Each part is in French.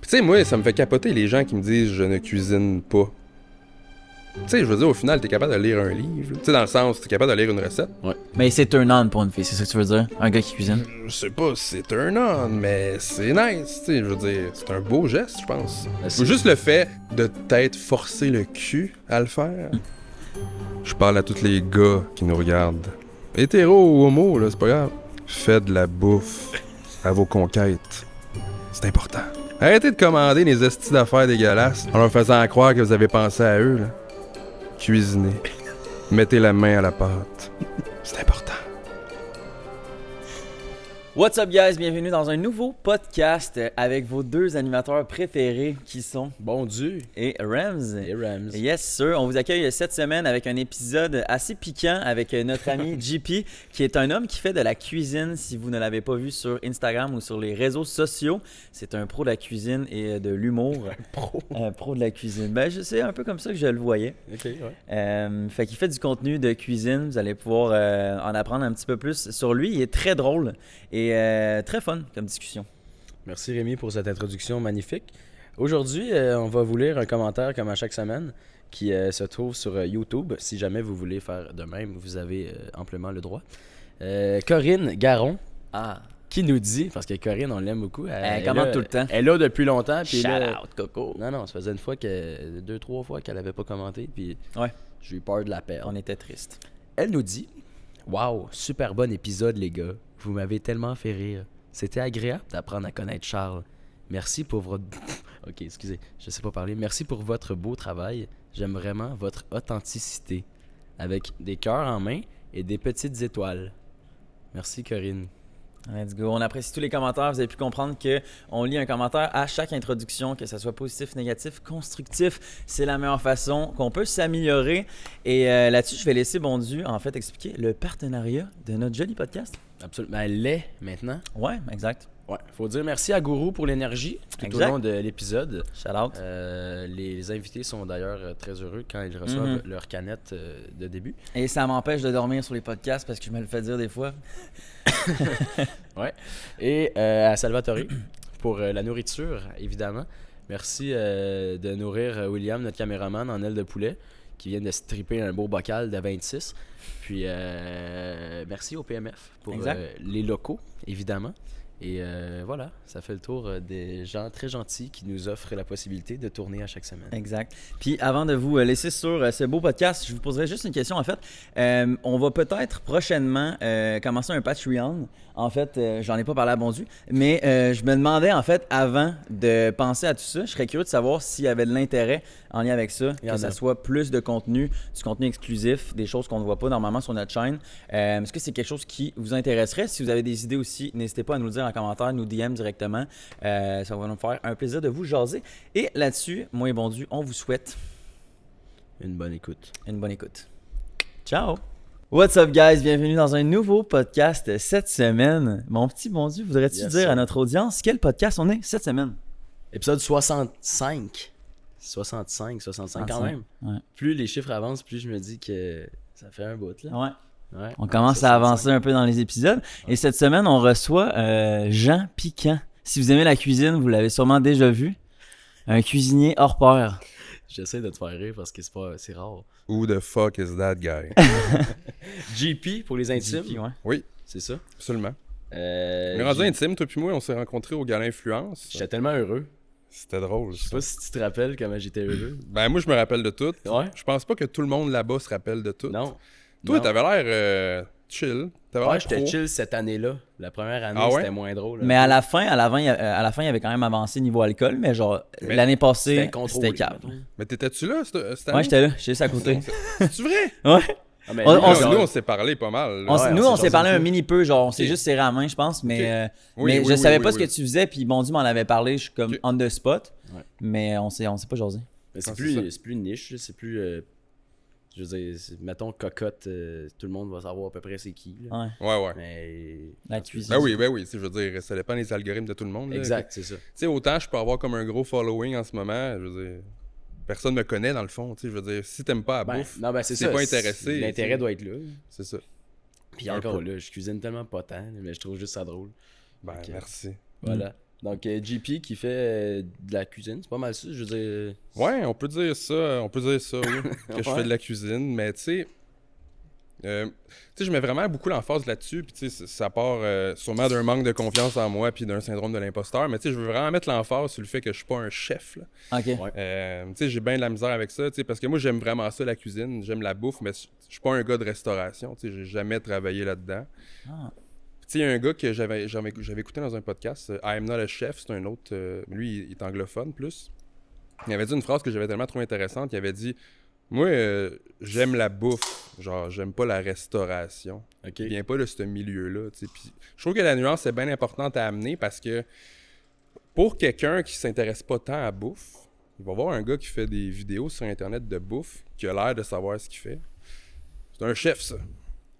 Tu sais, moi, ça me fait capoter les gens qui me disent « je ne cuisine pas ». Tu sais, je veux dire, au final, t'es capable de lire un livre. Tu sais, dans le sens, t'es capable de lire une recette. Ouais. Mais c'est turn on pour une fille, c'est ça que tu veux dire? Un gars qui cuisine? Je sais pas si c'est turn on, mais c'est nice. Tu sais, je veux dire, c'est un beau geste, je pense. Juste le fait de t'être forcé le cul à le faire. Je parle à tous les gars qui nous regardent. Hétéro ou homo, là, c'est pas grave. Faites de la bouffe à vos conquêtes. C'est important. Arrêtez de commander les hosties d'affaires dégueulasses en leur faisant croire que vous avez pensé à eux, là. Cuisinez. Mettez la main à la pâte. C'est important. What's up guys, bienvenue dans un nouveau podcast avec vos deux animateurs préférés qui sont Bondu et Rams. et Rams. Yes sir, on vous accueille cette semaine avec un épisode assez piquant avec notre ami JP qui est un homme qui fait de la cuisine. Si vous ne l'avez pas vu sur Instagram ou sur les réseaux sociaux, c'est un pro de la cuisine et de l'humour. Pro de la cuisine. Ben c'est un peu comme ça que je le voyais. Ok, ouais. Fait qu'il fait du contenu de cuisine, vous allez pouvoir en apprendre un petit peu plus sur lui. Il est très drôle et très fun comme discussion. Merci Rémi pour cette introduction magnifique. Aujourd'hui, on va vous lire un commentaire comme à chaque semaine qui se trouve sur YouTube. Si jamais vous voulez faire de même, vous avez amplement le droit. Corinne Garon qui nous dit, parce que Corinne, on l'aime beaucoup. Elle commente tout le temps. Elle est là depuis longtemps. Puis Shout là, out, Coco. Non, ça faisait deux, trois fois qu'elle avait pas commenté. Puis Ouais. j'ai eu peur de la perdre. On était triste. Elle nous dit « Wow, super bon épisode les gars. Vous m'avez tellement fait rire. C'était agréable d'apprendre à connaître Charles. Merci pour votre... Ok, excusez, je sais pas parler. Merci pour votre beau travail. J'aime vraiment votre authenticité. Avec des cœurs en main et des petites étoiles. Merci Corinne. » Let's go. On apprécie tous les commentaires. Vous avez pu comprendre qu'on lit un commentaire à chaque introduction, que ce soit positif, négatif, constructif. C'est la meilleure façon qu'on peut s'améliorer. Et là-dessus, je vais laisser Bondu en fait expliquer le partenariat de notre joli podcast. Absolument. Elle l'est maintenant. Ouais, exact. Ouais. Faut dire merci à Gourou pour l'énergie tout Exact. au long de l'épisode. Shout out. Les invités sont d'ailleurs très heureux quand ils reçoivent leur canette de début. Et ça m'empêche de dormir sur les podcasts parce que je me le fais dire des fois. Ouais. Et à Salvatore pour la nourriture, évidemment. Merci de nourrir William, notre caméraman, en aile de poulet, qui vient de se triper un beau bocal de 26. Puis merci au PMF pour les locaux, évidemment. Et voilà, ça fait le tour des gens très gentils qui nous offrent la possibilité de tourner à chaque semaine. Exact. Puis avant de vous laisser sur ce beau podcast, je vous poserai juste une question en fait. On va peut-être prochainement commencer un Patreon. En fait, j'en ai pas parlé à Bondu, mais je me demandais en fait avant de penser à tout ça, je serais curieux de savoir s'il y avait de l'intérêt en lien avec ça, que ça soit plus de contenu, du contenu exclusif, des choses qu'on ne voit pas normalement sur notre chaîne. Est-ce que c'est quelque chose qui vous intéresserait? Si vous avez des idées aussi, n'hésitez pas à nous le dire en commentaire, nous DM directement. Ça va nous faire un plaisir de vous jaser. Et là-dessus, moi et Bondu, on vous souhaite une bonne écoute. Une bonne écoute. Ciao! What's up guys? Bienvenue dans un nouveau podcast cette semaine. Mon petit Bondu, voudrais-tu dire à notre audience quel podcast on est cette semaine? Épisode 65. 65 quand même. Ouais. Plus les chiffres avancent, plus je me dis que ça fait un bout là. Ouais. On commence à avancer un peu dans les épisodes. Et cette semaine, on reçoit Jean Piquant. Si vous aimez la cuisine, vous l'avez sûrement déjà vu. Un cuisinier hors pair. J'essaie de te faire rire parce que c'est rare. Who the fuck is that guy? JP pour les intimes. JP, ouais. Oui, C'est ça. absolument. Mais rendu intime, toi puis moi, on s'est rencontrés au Gala Influence. J'étais tellement heureux. C'était drôle. Je sais pas si tu te rappelles comment j'étais heureux. Ben moi, je me rappelle de tout. Ouais. Je pense pas que tout le monde là-bas se rappelle de tout. Non. Toi, Non. t'avais l'air chill. T'avais Ouais, l'air j'étais pro. chill cette année-là. La première année, Ah ouais? c'était moins drôle. Mais à la fin, il y avait quand même avancé niveau alcool, mais genre Mais l'année passée, c'était contrôlé, c'était calme. mettons. Mais t'étais-tu là cette année? Ouais, j'étais là, j'étais juste à côté. C'est vrai? Ouais. Ah, mais On- lui, on- genre, Nous, on s'est parlé pas mal. là. Ouais, Nous, on on s'est s'est parlé jasé un un peu. mini peu, genre on s'est Ok. juste serré la main, je pense, mais, Oui, mais oui, je oui, savais oui, pas ce oui. que tu faisais, puis Bondu m'en avait parlé, je suis comme Ok. on the spot, Ouais. mais on s'est pas jasé. mais Ah, c'est c'est plus niche, c'est plus. Je veux dire, mettons cocotte, tout le monde va savoir à peu près c'est qui. Là. Ouais, Ouais. Mais. la cuisine. Ben oui, je veux dire, ça dépend des algorithmes de tout le monde. là. Exact, c'est ça. Tu sais, autant je peux avoir comme un gros following en ce moment, je veux dire, personne me connaît dans le fond, tu sais, je veux dire, si t'aimes pas la bouffe, Non, ben c'est si ça. t'es pas intéressé, L'intérêt tu sais. doit être là. C'est ça. Puis Un encore peu. là, je cuisine tellement pas tant, mais je trouve juste ça drôle. Ben, Ok. merci. Voilà. Donc, JP qui fait de la cuisine, c'est pas mal ça, je veux dire. Ouais, on peut dire ça, oui, que je fais de la cuisine, mais tu sais, je mets vraiment beaucoup l'emphase là-dessus, puis tu sais, ça part sûrement d'un manque de confiance en moi, puis d'un syndrome de l'imposteur, mais tu sais, je veux vraiment mettre l'emphase sur le fait que je suis pas un chef, là. Ok. Ouais. Tu sais, j'ai bien de la misère avec ça, tu sais, parce que moi, j'aime vraiment ça, la cuisine, j'aime la bouffe, mais je suis pas un gars de restauration, tu sais, j'ai jamais travaillé là-dedans. Ah. Tu sais, il y a un gars que j'avais écouté dans un podcast, I'm Not a Chef, c'est un autre, lui, il est anglophone plus. Il avait dit une phrase que j'avais tellement trouvé intéressante, il avait dit « Moi, j'aime la bouffe, genre, j'aime pas la restauration. Ok. Je viens pas de ce milieu-là, tu sais. » Puis je trouve que la nuance est bien importante à amener parce que pour quelqu'un qui s'intéresse pas tant à bouffe, il va voir un gars qui fait des vidéos sur Internet de bouffe, qui a l'air de savoir ce qu'il fait. C'est un chef, ça.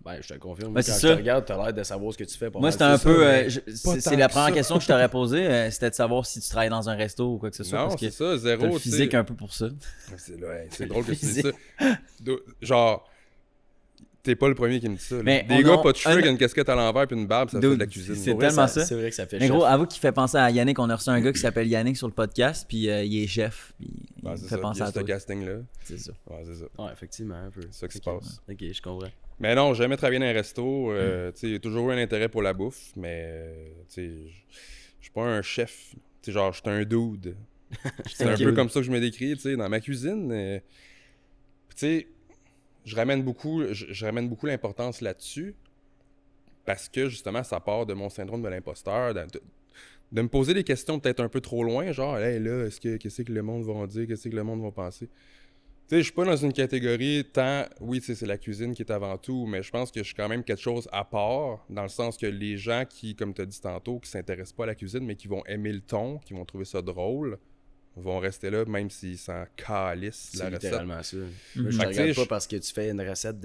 Ben, je te confirme. Ben, Quand c'est je ça. te regarde, t'as l'air de savoir ce que tu fais. Moi, c'était un ça, peu. mais C'est tant la que première ça. question que je t'aurais posée. C'était de savoir si tu travailles dans un resto ou quoi que ce soit. Non, parce que c'est ça, t'as zéro. le tu sais. physique un peu pour ça. C'est drôle que tu dises ça. Genre, t'es pas le premier qui me dit ça. Là. Mais Des on gars a- pas de cheveux, un- qui ont une casquette à l'envers puis une barbe, ça fait de la Dude, cuisine. c'est Pour vrai, tellement ça. C'est vrai que ça fait Mais chef. gros, avoue qu'il fait penser à Yannick. On a reçu un gars qui s'appelle Yannick sur le podcast, puis il est chef. Puis il Ouais, me c'est fait ça. penser Il y a à ce toi. casting-là. C'est ça. Ouais, c'est ça. Ouais, effectivement, un peu. C'est ça qui se Ok. passe. Ok, je comprends. Mais non, j'ai jamais travaillé dans un resto. Tu sais, j'ai toujours eu un intérêt pour la bouffe, mais tu sais, je suis pas un chef. Tu sais, genre, je suis un dude. C'est un Ok. peu comme ça que je me décris, tu sais, dans ma cuisine. Tu sais, je ramène beaucoup l'importance là-dessus parce que justement, ça part de mon syndrome de l'imposteur, de me poser des questions peut-être un peu trop loin, genre, hey là, qu'est-ce que le monde va en dire, qu'est-ce que le monde va penser. Tu sais, je suis pas dans une catégorie tant, oui, tu sais, c'est la cuisine qui est avant tout, mais je pense que je suis quand même quelque chose à part, dans le sens que les gens qui, comme tu as dit tantôt, qui s'intéressent pas à la cuisine, mais qui vont aimer le ton, qui vont trouver ça drôle, vont rester là, même s'ils s'en calissent de la C'est recette. littéralement ça. Moi, je Fait te que, regarde tu sais, pas parce que tu fais une recette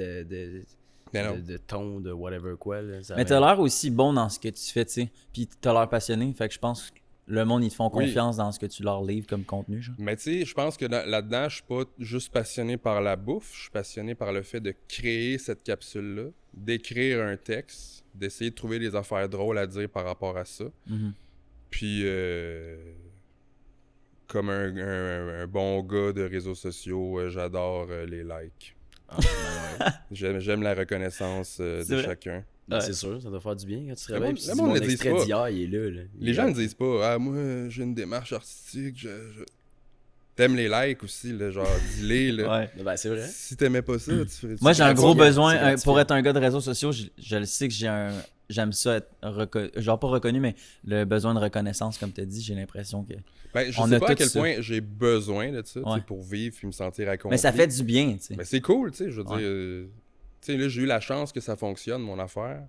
Mais non. de thon, de whatever quoi. Là, ça Mais t'as l'air aussi bon dans ce que tu fais, tu sais. Puis t'as l'air passionné. Fait que je pense que le monde, ils te font Oui. confiance dans ce que tu leur livres comme contenu, genre. Mais tu sais, je pense que là-dedans, je suis pas juste passionné par la bouffe, je suis passionné par le fait de créer cette capsule-là, d'écrire un texte, d'essayer de trouver des affaires drôles à dire par rapport à ça. Mhm. Puis, comme un bon gars de réseaux sociaux, j'adore les likes. Ah, ben ouais. J'aime la reconnaissance de C'est vrai? chacun. Ben, Ouais. c'est sûr, ça doit faire du bien quand tu te Le réveilles. monde- puis le tu dis, monde mon le dit extrait pas. d'hier, il est là. Les gens ne disent pas « Ah, moi, j'ai une démarche artistique, T'aimes les likes aussi, là, genre, dis-les, là. Ouais. Ben, c'est vrai. Si t'aimais pas ça, tu ferais... Moi, j'ai un gros gratifiant, besoin. c'est Pour gratifiant. être un gars de réseaux sociaux, je le sais que j'aime ça être reconnu. Genre pas reconnu, mais le besoin de reconnaissance, comme tu as dit, j'ai l'impression que. Ben, je On sais a pas à tout quel ça. point j'ai besoin de ça, tu sais, Ouais. pour vivre puis me sentir accompli. Mais ça fait du bien, tu sais. Ben, c'est cool, tu sais, je veux Ouais. dire... tu sais, là, j'ai eu la chance que ça fonctionne, mon affaire.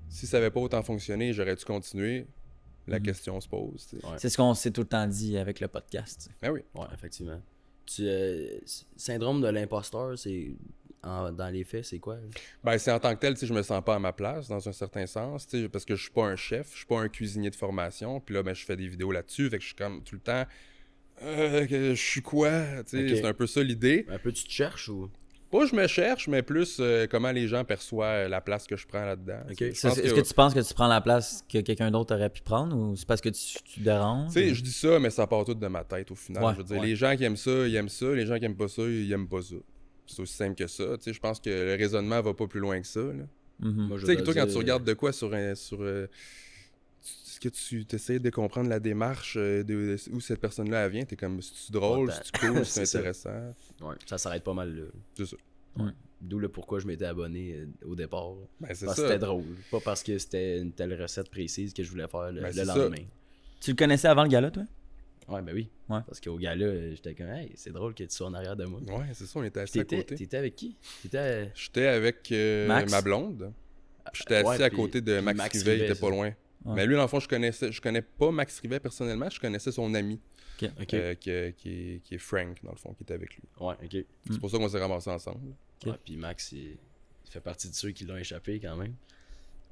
Si ça avait pas autant fonctionné, j'aurais dû continuer. La Mhm. question se pose, tu sais. Ouais. C'est ce qu'on s'est tout le temps dit avec le podcast, tu sais. Ben oui. Ouais, effectivement. Syndrome de l'imposteur, c'est dans les faits, c'est quoi? Ben, c'est en tant que tel, tu sais, je me sens pas à ma place, dans un certain sens, tu sais, parce que je suis pas un chef, je suis pas un cuisinier de formation, puis là, ben, je fais des vidéos là-dessus, fait que je suis comme tout le temps... je suis quoi? Tu sais, Ok. c'est un peu ça l'idée. Un peu, tu te cherches ou? Pas je me cherche, mais plus comment les gens perçoivent la place que je prends là-dedans. Ok. Tu sais. Je Ça, pense Est-ce que tu penses que tu prends la place que quelqu'un d'autre aurait pu prendre ou c'est parce que tu déranges? Tu sais, je dis ça, mais ça part tout de ma tête au final. Ouais, Je veux dire, ouais. les gens qui aiment ça, ils aiment ça. Les gens qui aiment pas ça, ils aiment pas ça. C'est aussi simple que ça. Tu sais, je pense que le raisonnement va pas plus loin que ça. là. Mhm. Moi, je Tu sais, dois toi, quand dire- tu regardes de quoi sur est-ce que tu essaies de comprendre la démarche où cette personne-là elle vient, t'es comme, c'est-tu drôle, Pas c'est-tu cool, c'est C'est ça. intéressant. Ouais, ça s'arrête pas mal là. C'est ça. D'où le pourquoi je m'étais abonné au départ. Ben, c'est Parce que ça. c'était drôle. Pas parce que c'était une telle recette précise que je voulais faire Ben, le c'est ça. lendemain. Tu le connaissais avant le gala, toi? Ouais, ben oui. Ouais. Parce qu'au gala, j'étais comme, hey, c'est drôle que tu sois en arrière de moi. Ouais, c'est ça, on était assis à côté. T'étais avec qui? T'étais. J'étais avec Max. ma blonde. Puis j'étais assis Ouais, à puis côté de Max, Max Rivet, il Rivet, était pas ça. loin. Ouais. Mais lui, dans le fond, je connais pas Max Rivet personnellement, je connaissais son ami, Ok. qui est Frank, dans le fond, qui était avec lui. Ouais, ok. C'est pour ça qu'on s'est ramassés ensemble. Ouais, puis Max, il fait partie de ceux qui l'ont échappé quand même.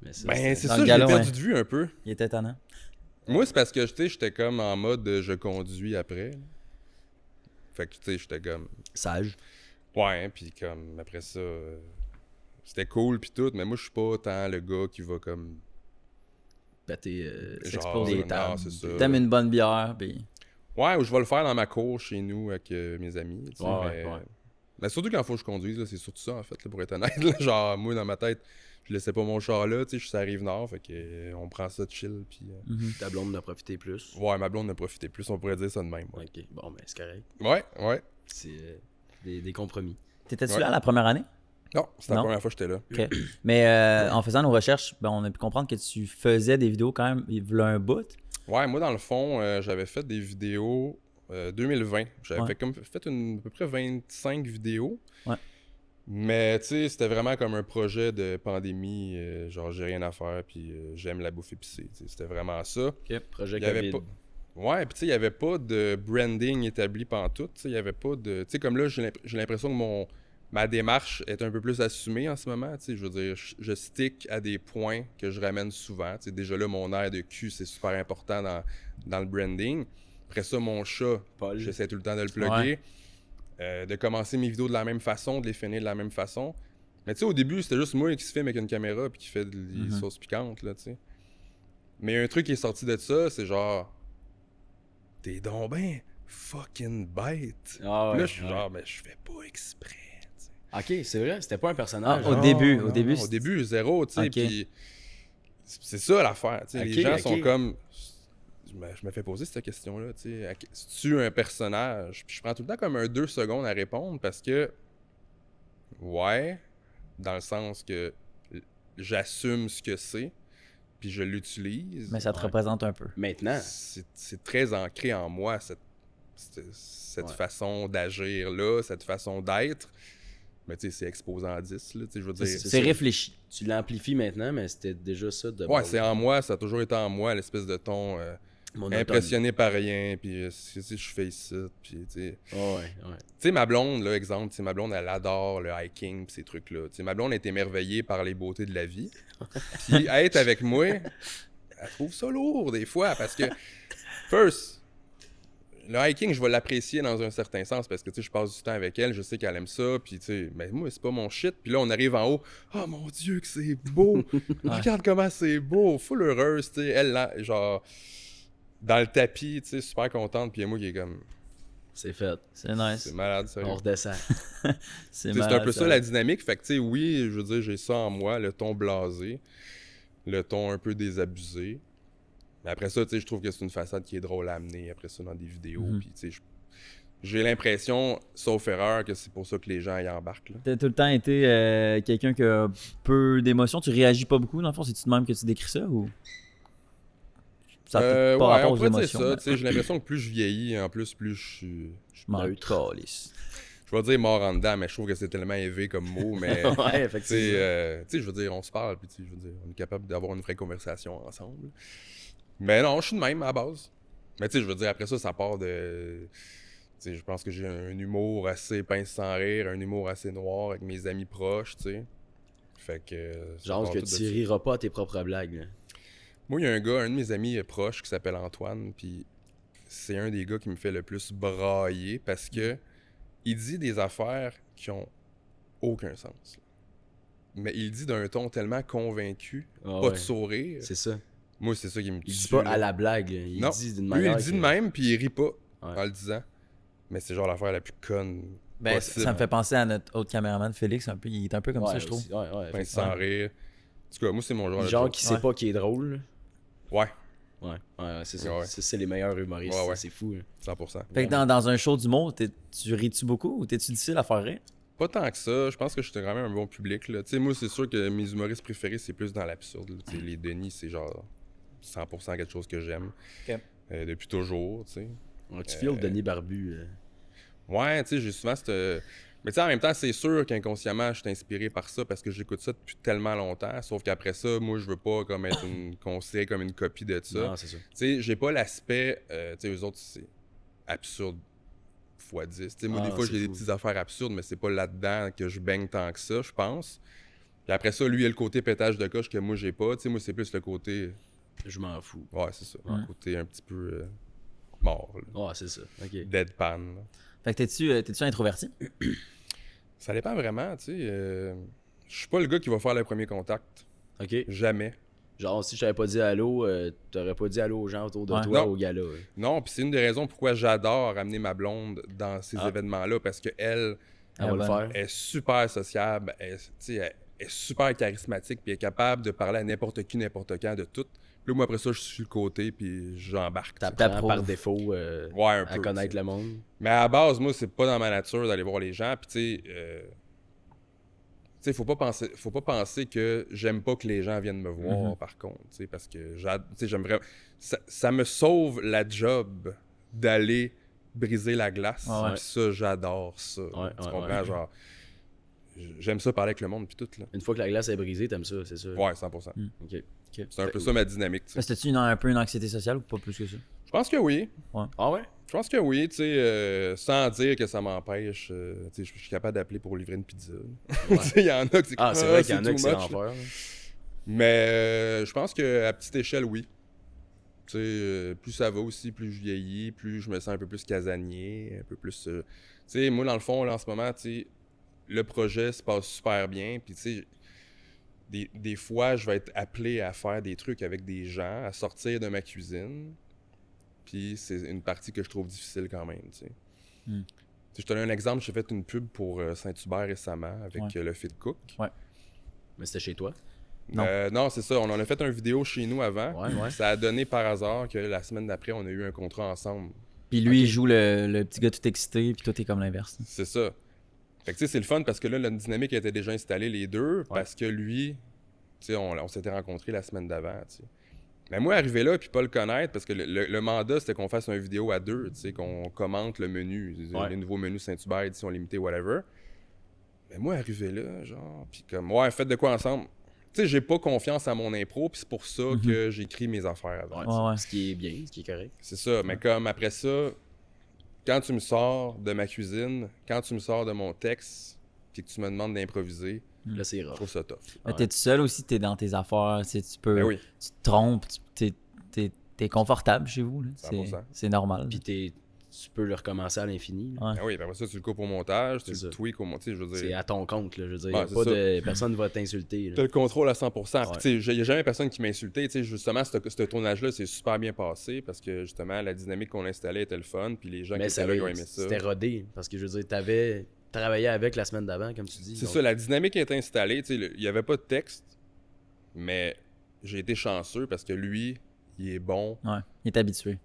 Mais ça, Ben, c'était- c'est Dans ça, le j'ai gala, perdu ouais. de vue un peu. Il était étonnant. Moi, c'est parce que, tu sais, j'étais comme en mode je conduis après. Fait que, tu sais, j'étais comme... Sage. Ouais, puis comme, après ça, c'était cool puis tout, mais moi, je suis pas tant le gars qui va comme péter s'exposer. des non, tables. c'est ça. T'aimes une bonne bière, puis... Ouais, ou je vais le faire dans ma cour chez nous avec mes amis. Tu sais, Ouais. mais surtout quand il faut que je conduise, là, c'est surtout ça en fait, là, pour être honnête. Là. Genre, moi dans ma tête, je laissais pas mon char là, tu sais, je suis sur la Rive-Nord, fait que on prend ça chill. Puis, Ta blonde en a profité plus. ouais, ma blonde en a profité plus, on pourrait dire ça de même. Ouais, Ok, bon, ben c'est correct. ouais. C'est des compromis. T'étais-tu Ouais. là la première année? Non, c'était la Non? première fois que j'étais là. OK. Mais en faisant nos recherches, ben, on a pu comprendre que tu faisais des vidéos quand même, il voulait un bout. Ouais, moi dans le fond, j'avais fait des vidéos 2020. J'avais Ouais. fait à peu près 25 vidéos. Ouais. Mais tu sais, c'était vraiment comme un projet de pandémie. Genre, j'ai rien à faire, puis j'aime la bouffe épicée. Tu sais, c'était vraiment ça. Projet Il y avait COVID. pas... Ouais, puis tu sais, il n'y avait pas de branding établi pantoute. Tu sais, il n'y avait pas de... Tu sais, comme là, j'ai l'impression que ma démarche est un peu plus assumée en ce moment. Tu sais, je veux dire, je stick à des points que je ramène souvent. Tu sais, déjà là, mon air de cul, c'est super important dans le branding. Après ça, mon chat, Paul. j'essaie tout le temps de le plugger. De commencer mes vidéos de la même façon, de les finir de la même façon. Mais tu sais, au début, c'était juste moi qui se filme avec une caméra puis qui fait des sauces piquantes, là, tu sais. Mais un truc qui est sorti de ça, c'est genre... T'es donc ben fucking bête. Ah Puis ouais, là, je suis ouais. genre, mais je fais pas exprès, tu sais. Ok, c'est vrai, c'était pas un personnage. Ah, au hein? début, Non, au début, non, au début, zéro, tu sais. Ok. Puis c'est ça l'affaire, tu sais. Ok, Les gens ok. sont comme... Je me fais poser cette question-là, tu sais. C'est-tu un personnage? Puis je prends tout le temps comme 2 secondes à répondre parce que... Ouais, dans le sens que j'assume ce que c'est, puis je l'utilise. mais ça te Ouais. représente un peu. Maintenant. C'est très ancré en moi, cette Ouais. façon d'agir-là, cette façon d'être. Mais tu sais, c'est exposant à 10, là, tu sais, je veux dire... C'est C'est ça. réfléchi. Tu l'amplifies maintenant, mais c'était déjà ça de Ouais, base. c'est en moi, ça a toujours été en moi, l'espèce de ton Monotone. impressionné par rien, puis si je fais ici, puis tu sais... Ouais. Tu sais, ma blonde, là, exemple, tu sais, ma blonde, elle adore le hiking pis ces trucs-là. Tu sais, ma blonde est émerveillée par les beautés de la vie. Puis être avec moi, elle trouve ça lourd des fois parce que, first, le hiking, je vais l'apprécier dans un certain sens parce que, tu sais, je passe du temps avec elle, je sais qu'elle aime ça, puis tu sais, mais moi, c'est pas mon shit. Puis là, on arrive en haut, oh mon Dieu, que c'est beau! Regarde comment c'est beau! Full heureuse, tu sais, elle, là, genre, dans le tapis, tu sais, super contente, puis moi qui est comme... C'est fait. C'est nice. C'est malade, sérieux. On redescend. C'est Tu sais, c'est un malade, peu ça la dynamique. Fait que, tu sais, oui, je veux dire, j'ai ça en moi, le ton blasé, le ton un peu désabusé. Mais après ça, tu sais, je trouve que c'est une façade qui est drôle à amener après ça dans des vidéos. Puis, tu sais, j'ai l'impression, sauf erreur, que c'est pour ça que les gens y embarquent. Là. T'as tout le temps été quelqu'un qui a peu d'émotions. Tu réagis pas beaucoup, dans le fond? C'est-tu de même que tu décris ça ou... Ça a peut-être pas Ouais, rapport on aux pourrait dire émotions. ça. mais- Tu sais, j'ai l'impression que plus je vieillis, en plus je m'en Neutre. calisse. Je vais dire mort en dedans, mais je trouve que c'est tellement élevé comme mot. Mais, Ouais, tu sais, effectivement. tu sais, je veux dire, on se parle, puis tu sais, je veux dire, on est capable d'avoir une vraie conversation ensemble. Mais non, je suis de même à la base. Mais tu sais, je veux dire, après ça, ça part de... Tu sais, je pense que j'ai un humour assez pince sans rire, un humour assez noir avec mes amis proches, tu sais. Fait que... ça Genre part que tout de tu ça. riras pas à tes propres blagues. Là. Moi, il y a un gars, un de mes amis proches qui s'appelle Antoine, puis c'est un des gars qui me fait le plus brailler parce que il dit des affaires qui ont aucun sens. Là. Mais il dit d'un ton tellement convaincu, Ah pas ouais. de sourire. C'est ça. Moi, c'est ça qui me tue. Il dit pas là. à la blague. Là. Il Non. dit d'une Lui, manière. il dit de même, puis il rit pas Ouais. en le disant. Mais c'est genre l'affaire la plus conne Ben, possible. ça me fait penser à notre autre caméraman, Félix. Un peu, il est un peu comme ça, je trouve. Ouais, Pince sans rire. En tout cas, moi, c'est mon genre de Genre joke. qui sait Ouais. pas qui est drôle. là. Ouais, Ouais, c'est ça. Ouais. C'est les meilleurs humoristes. Ouais, ouais. C'est fou. Là. 100%. Fait que dans un show d'humour, tu ris-tu beaucoup ou t'es-tu difficile à faire rire? Pas tant que ça. Je pense que j'étais quand même un bon public. Là. Tu sais, moi, c'est sûr que mes humoristes préférés, c'est plus dans l'absurde. Là. Tu sais, les Denis, c'est genre 100% quelque chose que j'aime. Ok. Depuis toujours, tu sais. Ouais, tu files Denis Barbu. Ouais, tu sais, j'ai souvent cette... Mais tu sais, en même temps, c'est sûr qu'inconsciemment, je suis inspiré par ça parce que j'écoute ça depuis tellement longtemps. Sauf qu'après ça, moi, je veux pas comme être considéré comme une copie de ça. Non, c'est ça. Tu sais, j'ai pas l'aspect... tu sais, eux autres, c'est absurde x 10. Tu sais, moi, Ah, des fois, c'est j'ai des fou. petites affaires absurdes, mais c'est pas là-dedans que je baigne tant que ça, je pense. Puis après ça, lui, il a le côté pétage de coche que moi, j'ai pas. Tu sais, moi, c'est plus le côté... Je m'en fous. Ouais, c'est ça. Ouais. Le côté un petit peu mort, là. Ouais, c'est ça. Ok. Deadpan, là. Fait que t'es-tu introverti? Ça dépend vraiment, tu sais. Je suis pas le gars qui va faire le premier contact. Ok. Jamais. Genre, si je t'avais pas dit allô, t'aurais pas dit allô aux gens autour de Ouais. toi Non. au gala. Non, puis c'est une des raisons pourquoi j'adore amener ma blonde dans ces événements-là, parce que elle Elle va le faire. est super sociable, tu sais, elle est super charismatique, puis elle est capable de parler à n'importe qui, n'importe quand, de tout. Puis là, moi, après ça, je suis sur le côté, puis j'embarque. tu sais. T'apprends par défaut Ouais, un à peu, connaître tu sais. le monde. Mais à la base, moi, c'est pas dans ma nature d'aller voir les gens, puis tu sais, faut pas penser que j'aime pas que les gens viennent me voir, par contre, tu sais, parce que tu sais, j'aime vraiment... Ça me sauve la job d'aller briser la glace, Ouais. puis ça, j'adore ça. Ouais, tu ouais, comprends? ouais. Genre, j'aime ça parler avec le monde, puis tout, là. Une fois que la glace est brisée, t'aimes ça, c'est sûr. Ouais, 100%. Ok. C'est un peu ça ma dynamique, tu sais. C'était-tu un peu une anxiété sociale ou pas plus que ça? Je pense que oui. Ah ouais? Je pense que oui, tu sais, sans dire que ça m'empêche, tu sais, je suis capable d'appeler pour livrer une pizza. Tu sais, il y en a qui Ah, c'est vrai qu'il y en a too qui c'est much, là. l'enfer. Mais je pense qu'à petite échelle, oui. Tu sais, plus ça va aussi, plus je vieillis, plus je me sens un peu plus casanier, un peu plus... tu sais, moi, dans le fond, là, en ce moment, tu sais, le projet se passe super bien, puis tu sais, des fois, je vais être appelé à faire des trucs avec des gens, à sortir de ma cuisine, puis c'est une partie que je trouve difficile quand même, tu sais. Tu sais, je te donne un exemple, j'ai fait une pub pour Saint-Hubert récemment avec le Fit Cook. Ouais. Mais c'était chez toi? Non. Non, c'est ça. On en a fait une vidéo chez nous avant. Ouais. Ça a donné par hasard que la semaine d'après, on a eu un contrat ensemble. Puis lui, il joue le petit gars tout excité, puis toi, t'es comme l'inverse. C'est ça. Fait que tu sais, c'est le fun parce que là, la dynamique était déjà installée les deux parce que lui, tu sais, on s'était rencontrés la semaine d'avant, tu sais. Mais moi, arriver là puis pas le connaître, parce que le mandat, c'était qu'on fasse une vidéo à deux, tu sais, qu'on commente le menu, les nouveaux menus Saint-Hubert, édition limitée, whatever. Mais moi, arriver là, genre, puis comme, ouais, faites de quoi ensemble? Tu sais, j'ai pas confiance à mon impro, puis c'est pour ça que j'écrie mes affaires avant. Ouais. Ce qui est bien, ce qui est correct. C'est ça, mais comme après ça, quand tu me sors de ma cuisine, quand tu me sors de mon texte, puis que tu me demandes d'improviser, Là, c'est je rough. trouve ça tough. Mais t'es tout seul aussi, t'es dans tes affaires, tu sais, tu peux... Ben oui. Tu te trompes, t'es confortable chez vous, là. 100%. C'est normal. Puis tu peux le recommencer à l'infini. là. Ouais. Ah oui, puis après ça, tu le coupes au montage, tu C'est le ça. tweaks au montage, je veux C'est dire. à ton compte, là, je veux dire. Ouais, Y a c'est pas ça. de... Personne ne va t'insulter. là. T'as le contrôle à 100%. Ouais. Puis, tu sais, il n'y a jamais personne qui m'a insulté. Tu sais, justement, ce tournage-là, c'est super bien passé parce que, justement, la dynamique qu'on installait était le fun. Puis les gens qui Mais étaient là, ils ont aimé ça. c'était rodé. Parce que je veux dire, t'avais travaillé avec la semaine d'avant, comme tu dis. C'est donc- ça, la dynamique est installée. Tu sais, il n'y avait pas de texte, mais j'ai été chanceux parce que lui, il est bon. Ouais, il est habitué.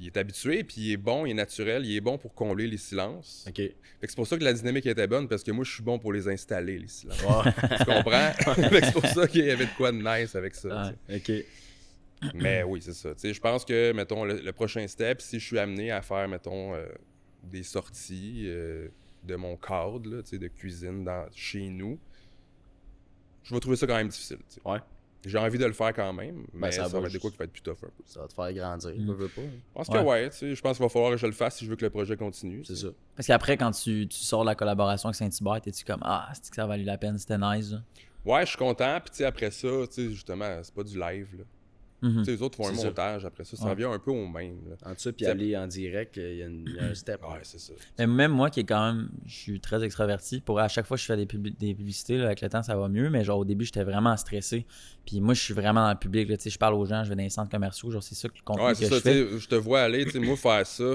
Il est habitué, puis il est bon, il est naturel, il est bon pour combler les silences. Ok. Fait que c'est pour ça que la dynamique était bonne, parce que moi, je suis bon pour les installer, les silences. Ouais. Tu comprends? Fait que c'est pour ça qu'il y avait de quoi de nice avec ça. tu sais. Ok. Mais oui, c'est ça. Tu sais, je pense que, mettons, le prochain step, si je suis amené à faire, mettons, des sorties de mon cadre, là, tu sais, de cuisine chez nous, je vais trouver ça quand même difficile. Tu sais. Ouais. J'ai envie de le faire quand même, mais ça ça va va être de juste- quoi qui va être plus tough un peu. Ça va te faire grandir. Mm. Veux pas. Je pense Ouais. que ouais, tu sais, je pense qu'il va falloir que je le fasse si je veux que le projet continue. C'est tu sais. ça. Parce qu'après, quand tu sors de la collaboration avec Saint-Hubert, t'es-tu comme « Ah, c'est que ça a valu la peine, c'était nice, là. Ouais, je suis content, puis tu sais, après ça, tu sais, justement, c'est pas du live, là. Mhm. Tu sais, les autres font un C'est ça. montage après ça, ça Ouais. revient un peu au même, là. En dessous, puis Ça- aller en direct, il y a un step. Ouais, c'est ça. Mais même moi qui est quand même, je suis très extraverti, pour à chaque fois que je fais des publicités, là, avec le temps ça va mieux, mais genre au début j'étais vraiment stressé. Puis moi je suis vraiment dans le public, là, tu sais, je parle aux gens, je vais dans les centres commerciaux, genre c'est ça que le contenu Ouais, que c'est je ça, tu fais, sais, je te vois aller, tu sais, moi, faire ça,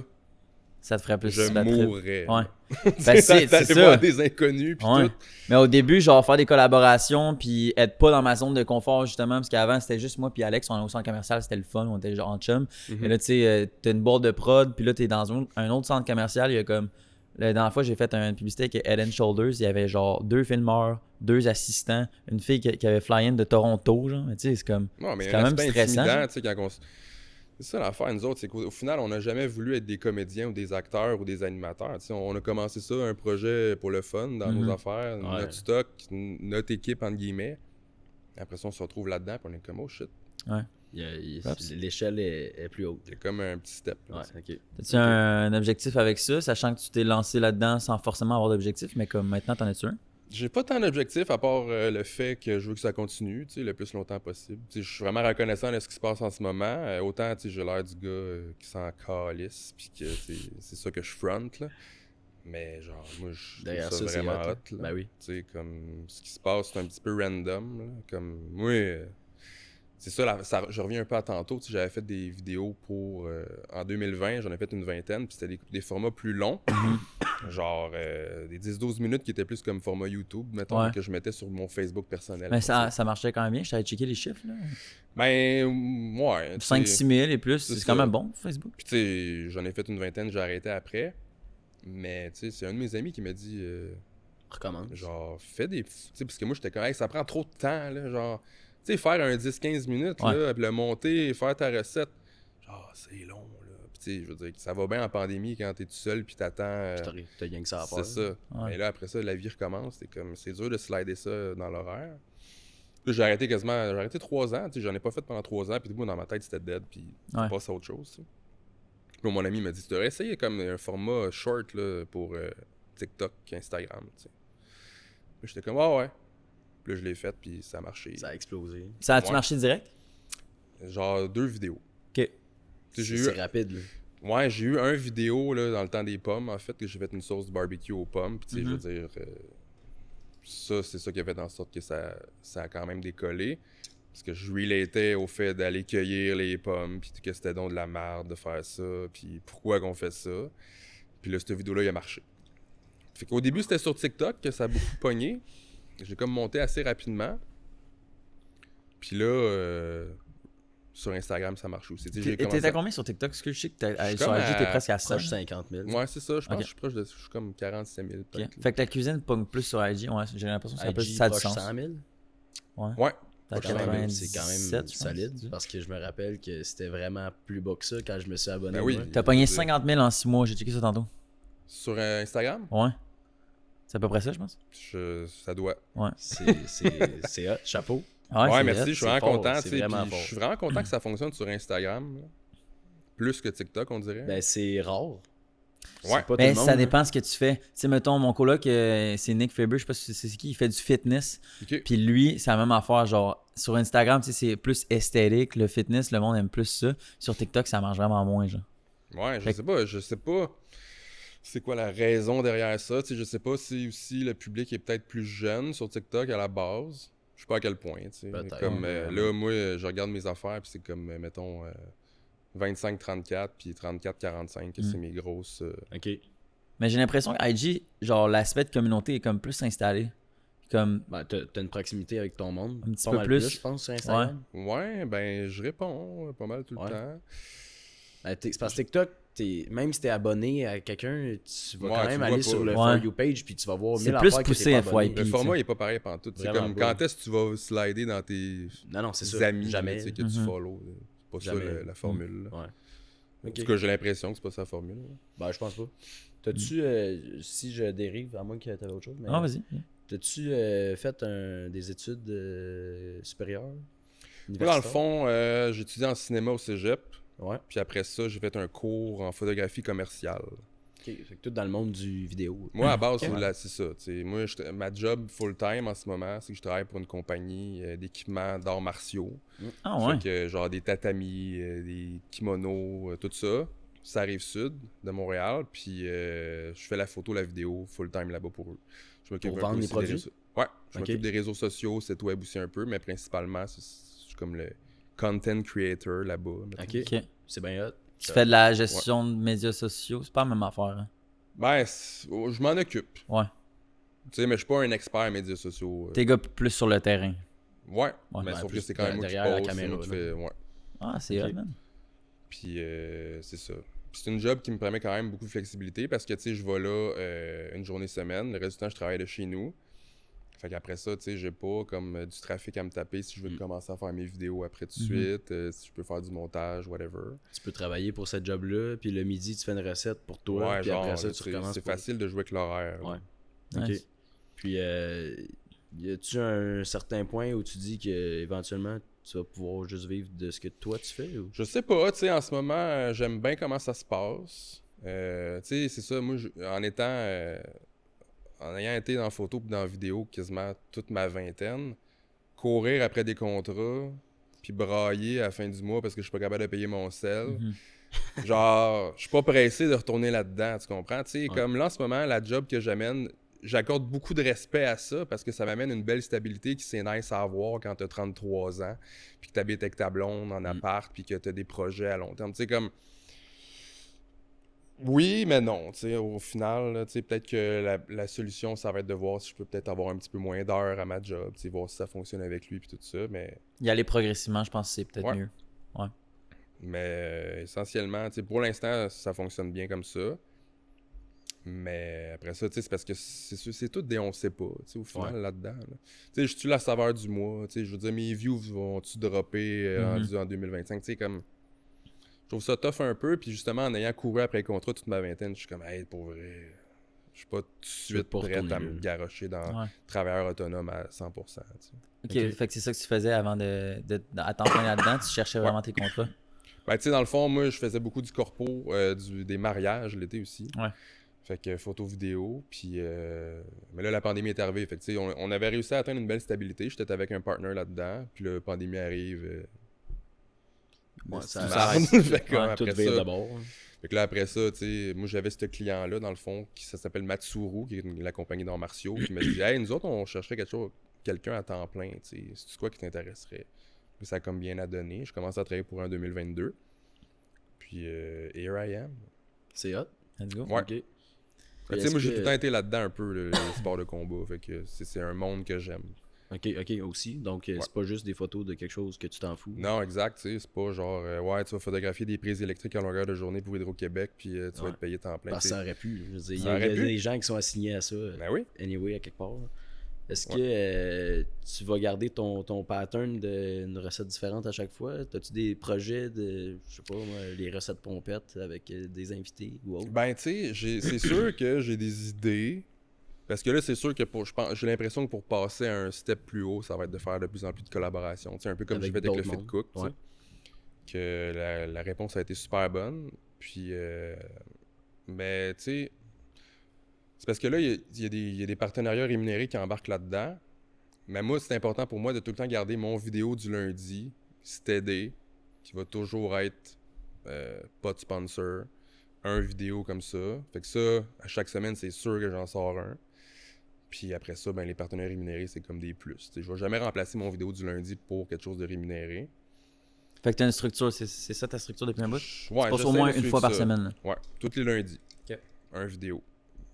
ça te ferait plus je bad trip. mourrais. Ouais. Tu Ben, sais, c'est t'allais ça. voir des inconnus, puis Ouais. tout. Mais au début, genre faire des collaborations puis être pas dans ma zone de confort justement parce qu'avant c'était juste moi puis Alex, on est au centre commercial, c'était le fun, on était genre en chum. Mais là tu sais, t'as une boîte de prod puis là t'es dans un autre centre commercial, il y a comme la dernière fois j'ai fait une publicité avec Head and Shoulders, il y avait genre 2 filmeurs, 2 assistants, une fille qui avait fly-in de Toronto, genre, mais tu sais c'est comme Non, mais c'est il y quand a un même aspect stressant. intimidant, tu sais, quand on... C'est ça l'affaire, nous autres, c'est qu'au final, on n'a jamais voulu être des comédiens ou des acteurs ou des animateurs. Tu sais, on a commencé ça, un projet pour le fun, dans nos affaires, Ouais. notre stock, notre équipe, entre guillemets. Après ça, on se retrouve là-dedans, puis on est comme, oh shit, Oups. L'échelle est plus haute. c'est comme un petit step. là, Ouais, tu sais. ok. T'as-tu un objectif avec ça, sachant que tu t'es lancé là-dedans sans forcément avoir d'objectif, mais comme maintenant t'en as-tu un? J'ai pas tant d'objectifs à part le fait que je veux que ça continue, tu sais, le plus longtemps possible. Tu sais, je suis vraiment reconnaissant de ce qui se passe en ce moment. Autant, tu sais, j'ai l'air du gars qui s'en calisse, puis que tu sais, c'est ça que je front, là. Mais genre, moi, je Derrière trouve ça ça, c'est vraiment hot, là. hot, là. Ben oui. Tu sais, comme ce qui se passe, c'est un petit peu random, là. Comme, moi, tu c'est ça, je reviens un peu à tantôt. Tu sais, j'avais fait des vidéos pour. En 2020, j'en ai fait une vingtaine, puis c'était des formats plus longs. Genre des 10-12 minutes qui étaient plus comme format YouTube, mettons, que je mettais sur mon Facebook personnel. Mais ça marchait quand même bien. Je t'avais checké les chiffres, là. Ben, ouais. 5-6 000 et plus, c'est quand même bon, Facebook. Puis, tu sais, j'en ai fait une vingtaine, j'ai arrêté après. Mais, tu sais, c'est un de mes amis qui m'a dit. Recommence. Genre, fais des. Tu sais, parce que moi, j'étais correct, ça prend trop de temps, là. Genre, tu sais, faire un 10-15 minutes, là, puis le monter, faire ta recette. Genre, c'est long, là. Puis, tu sais, je veux dire, ça va bien en pandémie quand t'es tout seul, puis t'attends. T'as rien que ça à faire. C'est ça. Mais là, après ça, la vie recommence. C'est dur de slider ça dans l'horaire. Là, j'ai arrêté 3 ans. Tu sais, j'en ai pas fait pendant 3 ans, puis du coup, dans ma tête, c'était dead, puis je passe à autre chose, tu sais. Puis mon ami m'a dit, tu devrais essayer comme un format short, là, pour TikTok, Instagram, tu sais. Puis j'étais comme, ouais. Puis là, je l'ai fait, puis ça a marché. Ça a explosé. Ça a-tu marché direct? Genre 2 vidéos. OK. C'est rapide, là. Ouais, j'ai eu un vidéo, là, dans le temps des pommes, en fait, que j'ai fait une sauce de barbecue aux pommes. Puis, tu sais, je veux dire, ça, c'est ça qui a fait en sorte que ça a quand même décollé. Parce que je relatais au fait d'aller cueillir les pommes, puis que c'était donc de la merde de faire ça, puis pourquoi qu'on fait ça. Puis là, cette vidéo-là, il a marché. Fait qu'au début, c'était sur TikTok que ça a beaucoup pogné. J'ai comme monté assez rapidement. Puis là, sur Instagram, ça marche aussi. T'es à combien sur TikTok? Parce que je sais que sur IG, t'es presque à 100. Proche 50 000. Ouais, c'est ça. Je pense que je suis proche de... Je suis comme 47 000 peut-être. Okay. Fait que la cuisine pogne plus sur IG. Ouais, j'ai l'impression que ça a du sens. 100 000? Ouais. C'est quand même solide, parce que je me rappelle que c'était vraiment plus bas que ça quand je me suis abonné. Ben oui. T'as pogné 50 000 en 6 mois, j'ai checké ça tantôt. Sur Instagram? Ouais. C'est à peu près ça, je pense. Ça doit. Ouais. C'est hot, chapeau. Ouais, merci, je suis vraiment content. Je suis vraiment content que ça fonctionne sur Instagram. Là. Plus que TikTok, on dirait. Ben, c'est rare. Ouais. Pas ben, tout le ça monde, dépend ce que tu fais. Tu sais, mettons, mon coloc, c'est Nick Faber, je sais pas si c'est qui, il fait du fitness. Okay. Puis lui, c'est la même affaire. Genre, sur Instagram, tu sais, c'est plus esthétique, le fitness, le monde aime plus ça. Sur TikTok, ça marche vraiment moins, genre. Ouais, je sais pas c'est quoi la raison derrière ça. Tu sais, je sais pas si aussi le public est peut-être plus jeune sur TikTok à la base. Je sais pas à quel point, tu sais. Comme là, moi, je regarde mes affaires, puis c'est comme, mettons, 25-34, puis 34-45, que c'est mes grosses... OK. Mais j'ai l'impression que IG, genre, l'aspect de communauté est comme plus installé. Comme... Ben, t'as une proximité avec ton monde. Un petit peu plus, je pense, sur Instagram. Ouais, ben, je réponds pas mal tout le temps. Ben, c'est parce que TikTok, même si t'es abonné à quelqu'un, tu vas quand même aller sur le For You page, puis tu vas voir 1000 affaires que t'es pas abonné. Le format, il est pas pareil pantoute. C'est comme, quand est-ce que tu vas slider dans tes amis jamais. Que tu follow. C'est pas jamais. Ça la formule. Ouais. En tout cas, j'ai l'impression que c'est pas ça la formule. Ben, je pense pas. T'as-tu, si je dérive, à moins que t'avais autre chose, mais... Ah, vas-y. T'as-tu fait des études supérieures? Dans le fond, j'ai étudié en cinéma au cégep. Ouais. Puis après ça, j'ai fait un cours en photographie commerciale. OK. Fait que tout dans le monde du vidéo. Moi, à base, c'est ça. Moi, ma job full-time en ce moment, c'est que je travaille pour une compagnie d'équipements d'arts martiaux. Ah ouais? Fait que, genre des tatamis, des kimonos, tout ça. Ça arrive sud de Montréal. Puis je fais la photo, la vidéo full-time là-bas pour eux. Je pour vendre les produits? Ouais. Je m'occupe des réseaux sociaux, site web aussi un peu, mais principalement, je suis comme le content creator là-bas. OK. C'est bien hot. Tu fais de la gestion de médias sociaux, c'est pas la même affaire. Hein? Ben, je m'en occupe. Ouais. Tu sais, mais je suis pas un expert en médias sociaux. T'es gars plus sur le terrain. Ouais. Mais sauf que c'est quand même moi qui derrière la pose, caméra. Ah, c'est hot, man. Puis c'est ça. Puis c'est une job qui me permet quand même beaucoup de flexibilité parce que, tu sais, je vais là une journée semaine. Le reste du temps, je travaille de chez nous. Fait qu'après ça, tu sais, j'ai pas comme du trafic à me taper si je veux commencer à faire mes vidéos après tout de suite, si je peux faire du montage, whatever. Tu peux travailler pour cette job-là, puis le midi, tu fais une recette pour toi, puis genre, après ça, tu recommences. C'est facile de jouer avec l'horaire. Ouais. Nice. OK. Puis, y a-tu un certain point où tu dis qu'éventuellement, tu vas pouvoir juste vivre de ce que toi, tu fais? Ou? Je sais pas, tu sais, en ce moment, j'aime bien comment ça se passe. Tu sais, c'est ça, moi, en ayant été dans la photo et dans la vidéo quasiment toute ma vingtaine, courir après des contrats, puis brailler à la fin du mois parce que je suis pas capable de payer mon sel. Genre, je suis pas pressé de retourner là-dedans, tu comprends? Tu sais, comme là, en ce moment, la job que j'amène, j'accorde beaucoup de respect à ça parce que ça m'amène une belle stabilité qui c'est nice à avoir quand t'as 33 ans, puis que t'habites avec ta blonde en appart, puis que t'as des projets à long terme. Tu sais, comme... Oui, mais non. Tu sais, au final, là, tu sais, peut-être que la solution, ça va être de voir si je peux peut-être avoir un petit peu moins d'heures à ma job, tu sais, voir si ça fonctionne avec lui, puis tout ça, mais... Y aller progressivement, je pense que c'est peut-être Ouais. mieux. Ouais. Mais essentiellement, tu sais, pour l'instant, ça fonctionne bien comme ça. Mais après ça, tu sais, c'est parce que c'est tout des on sait pas, tu sais, au final, là-dedans. Là. Tu sais, je suis la saveur du mois, tu sais, je veux dire, mes views vont-tu dropper en 2025, tu sais, comme... Je trouve ça tough un peu, puis justement, en ayant couru après le contrat toute ma vingtaine, je suis comme, hey, pour vrai, je suis pas tout de suite prêt à me garrocher dans travailleur autonome à 100%, tu sais. Ok, fait que c'est ça que tu faisais avant à temps plein là-dedans, tu cherchais vraiment tes contrats? Ben, tu sais, dans le fond, moi, je faisais beaucoup du corpo, des mariages l'été aussi. Ouais. Fait que photo vidéo, puis... Mais là, la pandémie est arrivée, fait que tu sais, on avait réussi à atteindre une belle stabilité. J'étais avec un partner là-dedans, puis la pandémie arrive... ça arrête. Fait que, tout après vire ça, d'abord. fait que là, après ça, tu sais, moi, j'avais ce client-là, dans le fond, ça s'appelle Matsuru, qui est la compagnie d'arts martiaux, qui m'a dit « Hey, nous autres, on chercherait quelqu'un à temps plein, tu sais, c'est quoi qui t'intéresserait? » Puis ça a comme bien à donner. Je commence à travailler pour un 2022. Puis, here I am. C'est hot. Let's go. Ouais. Ok. Tu sais, moi, j'ai tout le temps été là-dedans un peu, le sport de combat. Fait que c'est un monde que j'aime. Ok, aussi. Donc, c'est pas juste des photos de quelque chose que tu t'en fous. Non, exact, tu sais, c'est pas genre, ouais, tu vas photographier des prises électriques à longueur de journée pour Hydro-Québec, puis tu vas être payé temps plein. Parce que ça aurait pu. Je veux dire, Ça aurait il y a pu. des gens qui sont assignés à ça. Ben oui. Anyway, à quelque part. Est-ce que tu vas garder ton pattern d'une recette différente à chaque fois? As-tu des projets de, je sais pas moi, les recettes pompettes avec des invités ou autre? Ben, tu sais, c'est sûr que j'ai des idées. Parce que là, c'est sûr que j'ai l'impression que pour passer à un step plus haut, ça va être de faire de plus en plus de collaborations. Tu sais, un peu comme j'ai fait avec le Fit Cook. Ouais. Que la réponse a été super bonne. Puis, mais tu sais, c'est parce que là, il y a des partenariats rémunérés qui embarquent là-dedans. Mais moi, c'est important pour moi de tout le temps garder mon vidéo du lundi, steady, qui va toujours être pas de sponsor, un vidéo comme ça. Fait que ça, à chaque semaine, c'est sûr que j'en sors un. Puis après ça, ben les partenaires rémunérés, c'est comme des plus. T'sais, je vais jamais remplacer mon vidéo du lundi pour quelque chose de rémunéré. Fait que t'as une structure, c'est ça ta structure depuis un bout? Ouais, tu passes au moins une fois par semaine. Là. Ouais, tous les lundis. Ok. Un vidéo.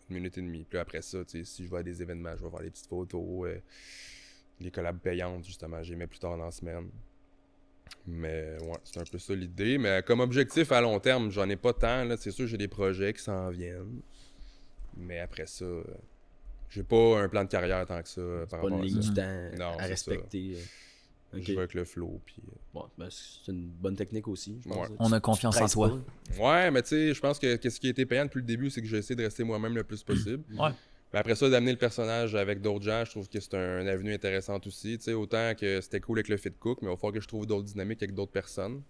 1 minute et demie. Puis après ça, si je vais à des événements, je vais voir des petites photos. Les collabs payantes, justement, j'y mets plus tard dans la semaine. Mais ouais, c'est un peu ça l'idée. Mais comme objectif à long terme, j'en ai pas tant. Là. C'est sûr j'ai des projets qui s'en viennent. Mais après ça, j'ai pas un plan de carrière tant que ça. Par Pas une rapport à ligne ça. du temps Non, à c'est respecter. Je vais avec le flow. Puis, Bon, ben, c'est une bonne technique aussi, je pense. Ouais. On a confiance en toi. Ouais, mais tu sais, je pense que ce qui a été payant depuis le début, c'est que j'ai essayé de rester moi-même le plus possible. Ouais. Mais après ça, d'amener le personnage avec d'autres gens, je trouve que c'est un avenue intéressante aussi. Tu sais, autant que c'était cool avec le Fit Cook, mais il va falloir que je trouve d'autres dynamiques avec d'autres personnes.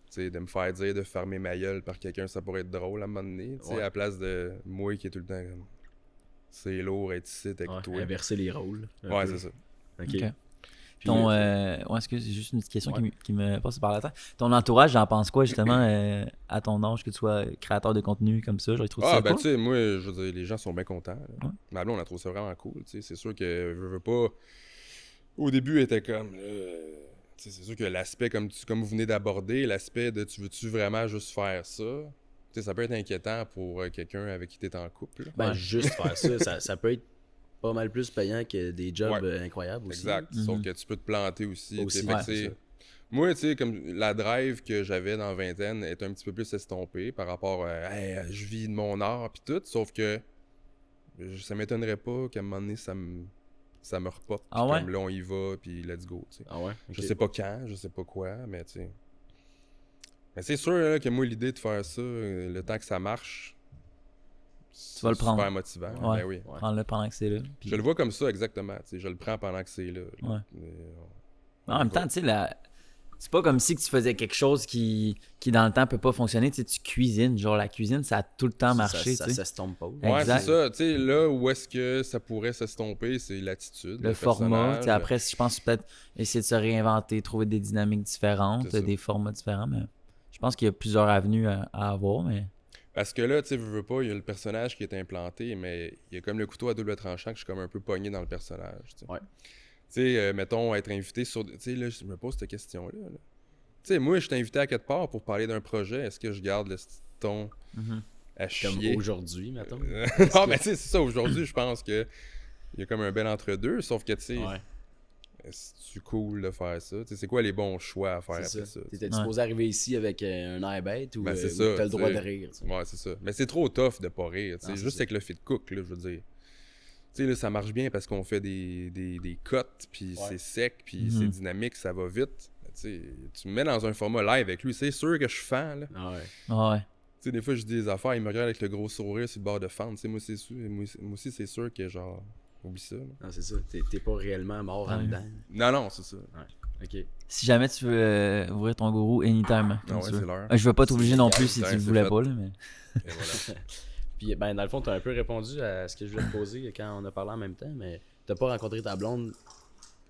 Tu sais, de me faire dire de fermer ma gueule par quelqu'un, ça pourrait être drôle à un moment donné. Tu sais, à la place de moi qui est tout le temps comme... C'est lourd être ici avec toi. Inverser les rôles. Ouais, c'est ça. Ok. Ok. Ton, est-ce c'est juste une petite question qui me passe par la tête. Ton entourage, j'en pense quoi justement à ton âge que tu sois créateur de contenu comme ça? Genre, Ah, ben tu sais, moi, je veux dire, les gens sont bien contents. Ouais. Mais là, on a trouvé ça vraiment cool. Tu sais, c'est sûr que je veux pas. Au début, elle était comme. C'est sûr que l'aspect, comme vous venez d'aborder, l'aspect de tu veux-tu vraiment juste faire ça? Tu sais, ça peut être inquiétant pour quelqu'un avec qui tu es en couple. Là. Ben, juste faire ça peut être pas mal plus payant que des jobs incroyables aussi. Exact. Sauf que tu peux te planter aussi. Ouais, moi, tu sais, comme la drive que j'avais dans la vingtaine est un petit peu plus estompée par rapport à je vis de mon art puis tout. Sauf que ça m'étonnerait pas qu'à un moment donné, ça me repop. Comme là, on y va, puis let's go. T'sais. Ah ouais? Okay. Je sais pas quand, je sais pas quoi, mais tu sais. Mais c'est sûr là, que moi, l'idée de faire ça, le temps que ça marche, tu vas le prendre. Super motivant. Ouais. Ben oui. Prends-le pendant que c'est là. Puis... Je le vois comme ça, exactement. Je le prends pendant que c'est là. Ouais. En même temps, tu sais, c'est pas comme si que tu faisais quelque chose qui dans le temps peut pas fonctionner. Tu sais, tu cuisines. Genre, la cuisine, ça a tout le temps marché. Ça s'estompe pas. Ouais, c'est ça. Tu sais, là où est-ce que ça pourrait s'estomper, c'est l'attitude. Le format. Après, je pense peut-être essayer de se réinventer, trouver des dynamiques différentes, des formats différents. Mais je pense qu'il y a plusieurs avenues à avoir. Mais... Parce que là, tu sais, veux pas, il y a le personnage qui est implanté, mais il y a comme le couteau à double tranchant que je suis comme un peu pogné dans le personnage. Tu sais. Ouais. Tu sais, mettons, être invité sur. Tu sais, là, je me pose cette question-là. Là. Tu sais, moi, je suis invité à quelque part pour parler d'un projet. Est-ce que je garde le ton à chier? Comme aujourd'hui, mettons. Non, mais tu sais, c'est ça. Aujourd'hui, je pense que il y a comme un bel entre-deux, sauf que, tu sais, Ouais, c'est cool de faire ça. Tu sais, c'est quoi les bons choix à faire c'est après ça. ça? T'étais supposé arriver ici avec un air bête ou Ben, c'est ou ça, t'as le droit tu de sais. rire, tu sais. Ouais, c'est ça. Mais c'est trop tough de pas rire. Tu sais. Non, c'est Juste ça. avec le fit cook, là, je veux dire. Tu sais, là, ça marche bien parce qu'on fait des cuts, puis Ouais. c'est sec, puis c'est dynamique, ça va vite. Mais tu sais, tu me mets dans un format live avec lui, c'est sûr que je suis fan, là. Tu Ah ouais. Ah ouais. sais, des fois, je dis des affaires, il me regarde avec le gros sourire sur le bord de fente. Tu sais, moi, moi aussi, c'est sûr que, genre, oublie ça, là. Non, c'est ça. T'es pas réellement mort en Ouais. dedans. Non, c'est ça. Ok. Si jamais tu veux ouvrir ton gourou anytime. Ah ouais, tu veux. c'est l'heure. Je veux pas t'obliger non plus légal, si tu c'est le voulais fait. pas, là, mais. Et voilà. Puis, ben, dans le fond, t'as un peu répondu à ce que je voulais te poser quand on a parlé en même temps, mais t'as pas rencontré ta blonde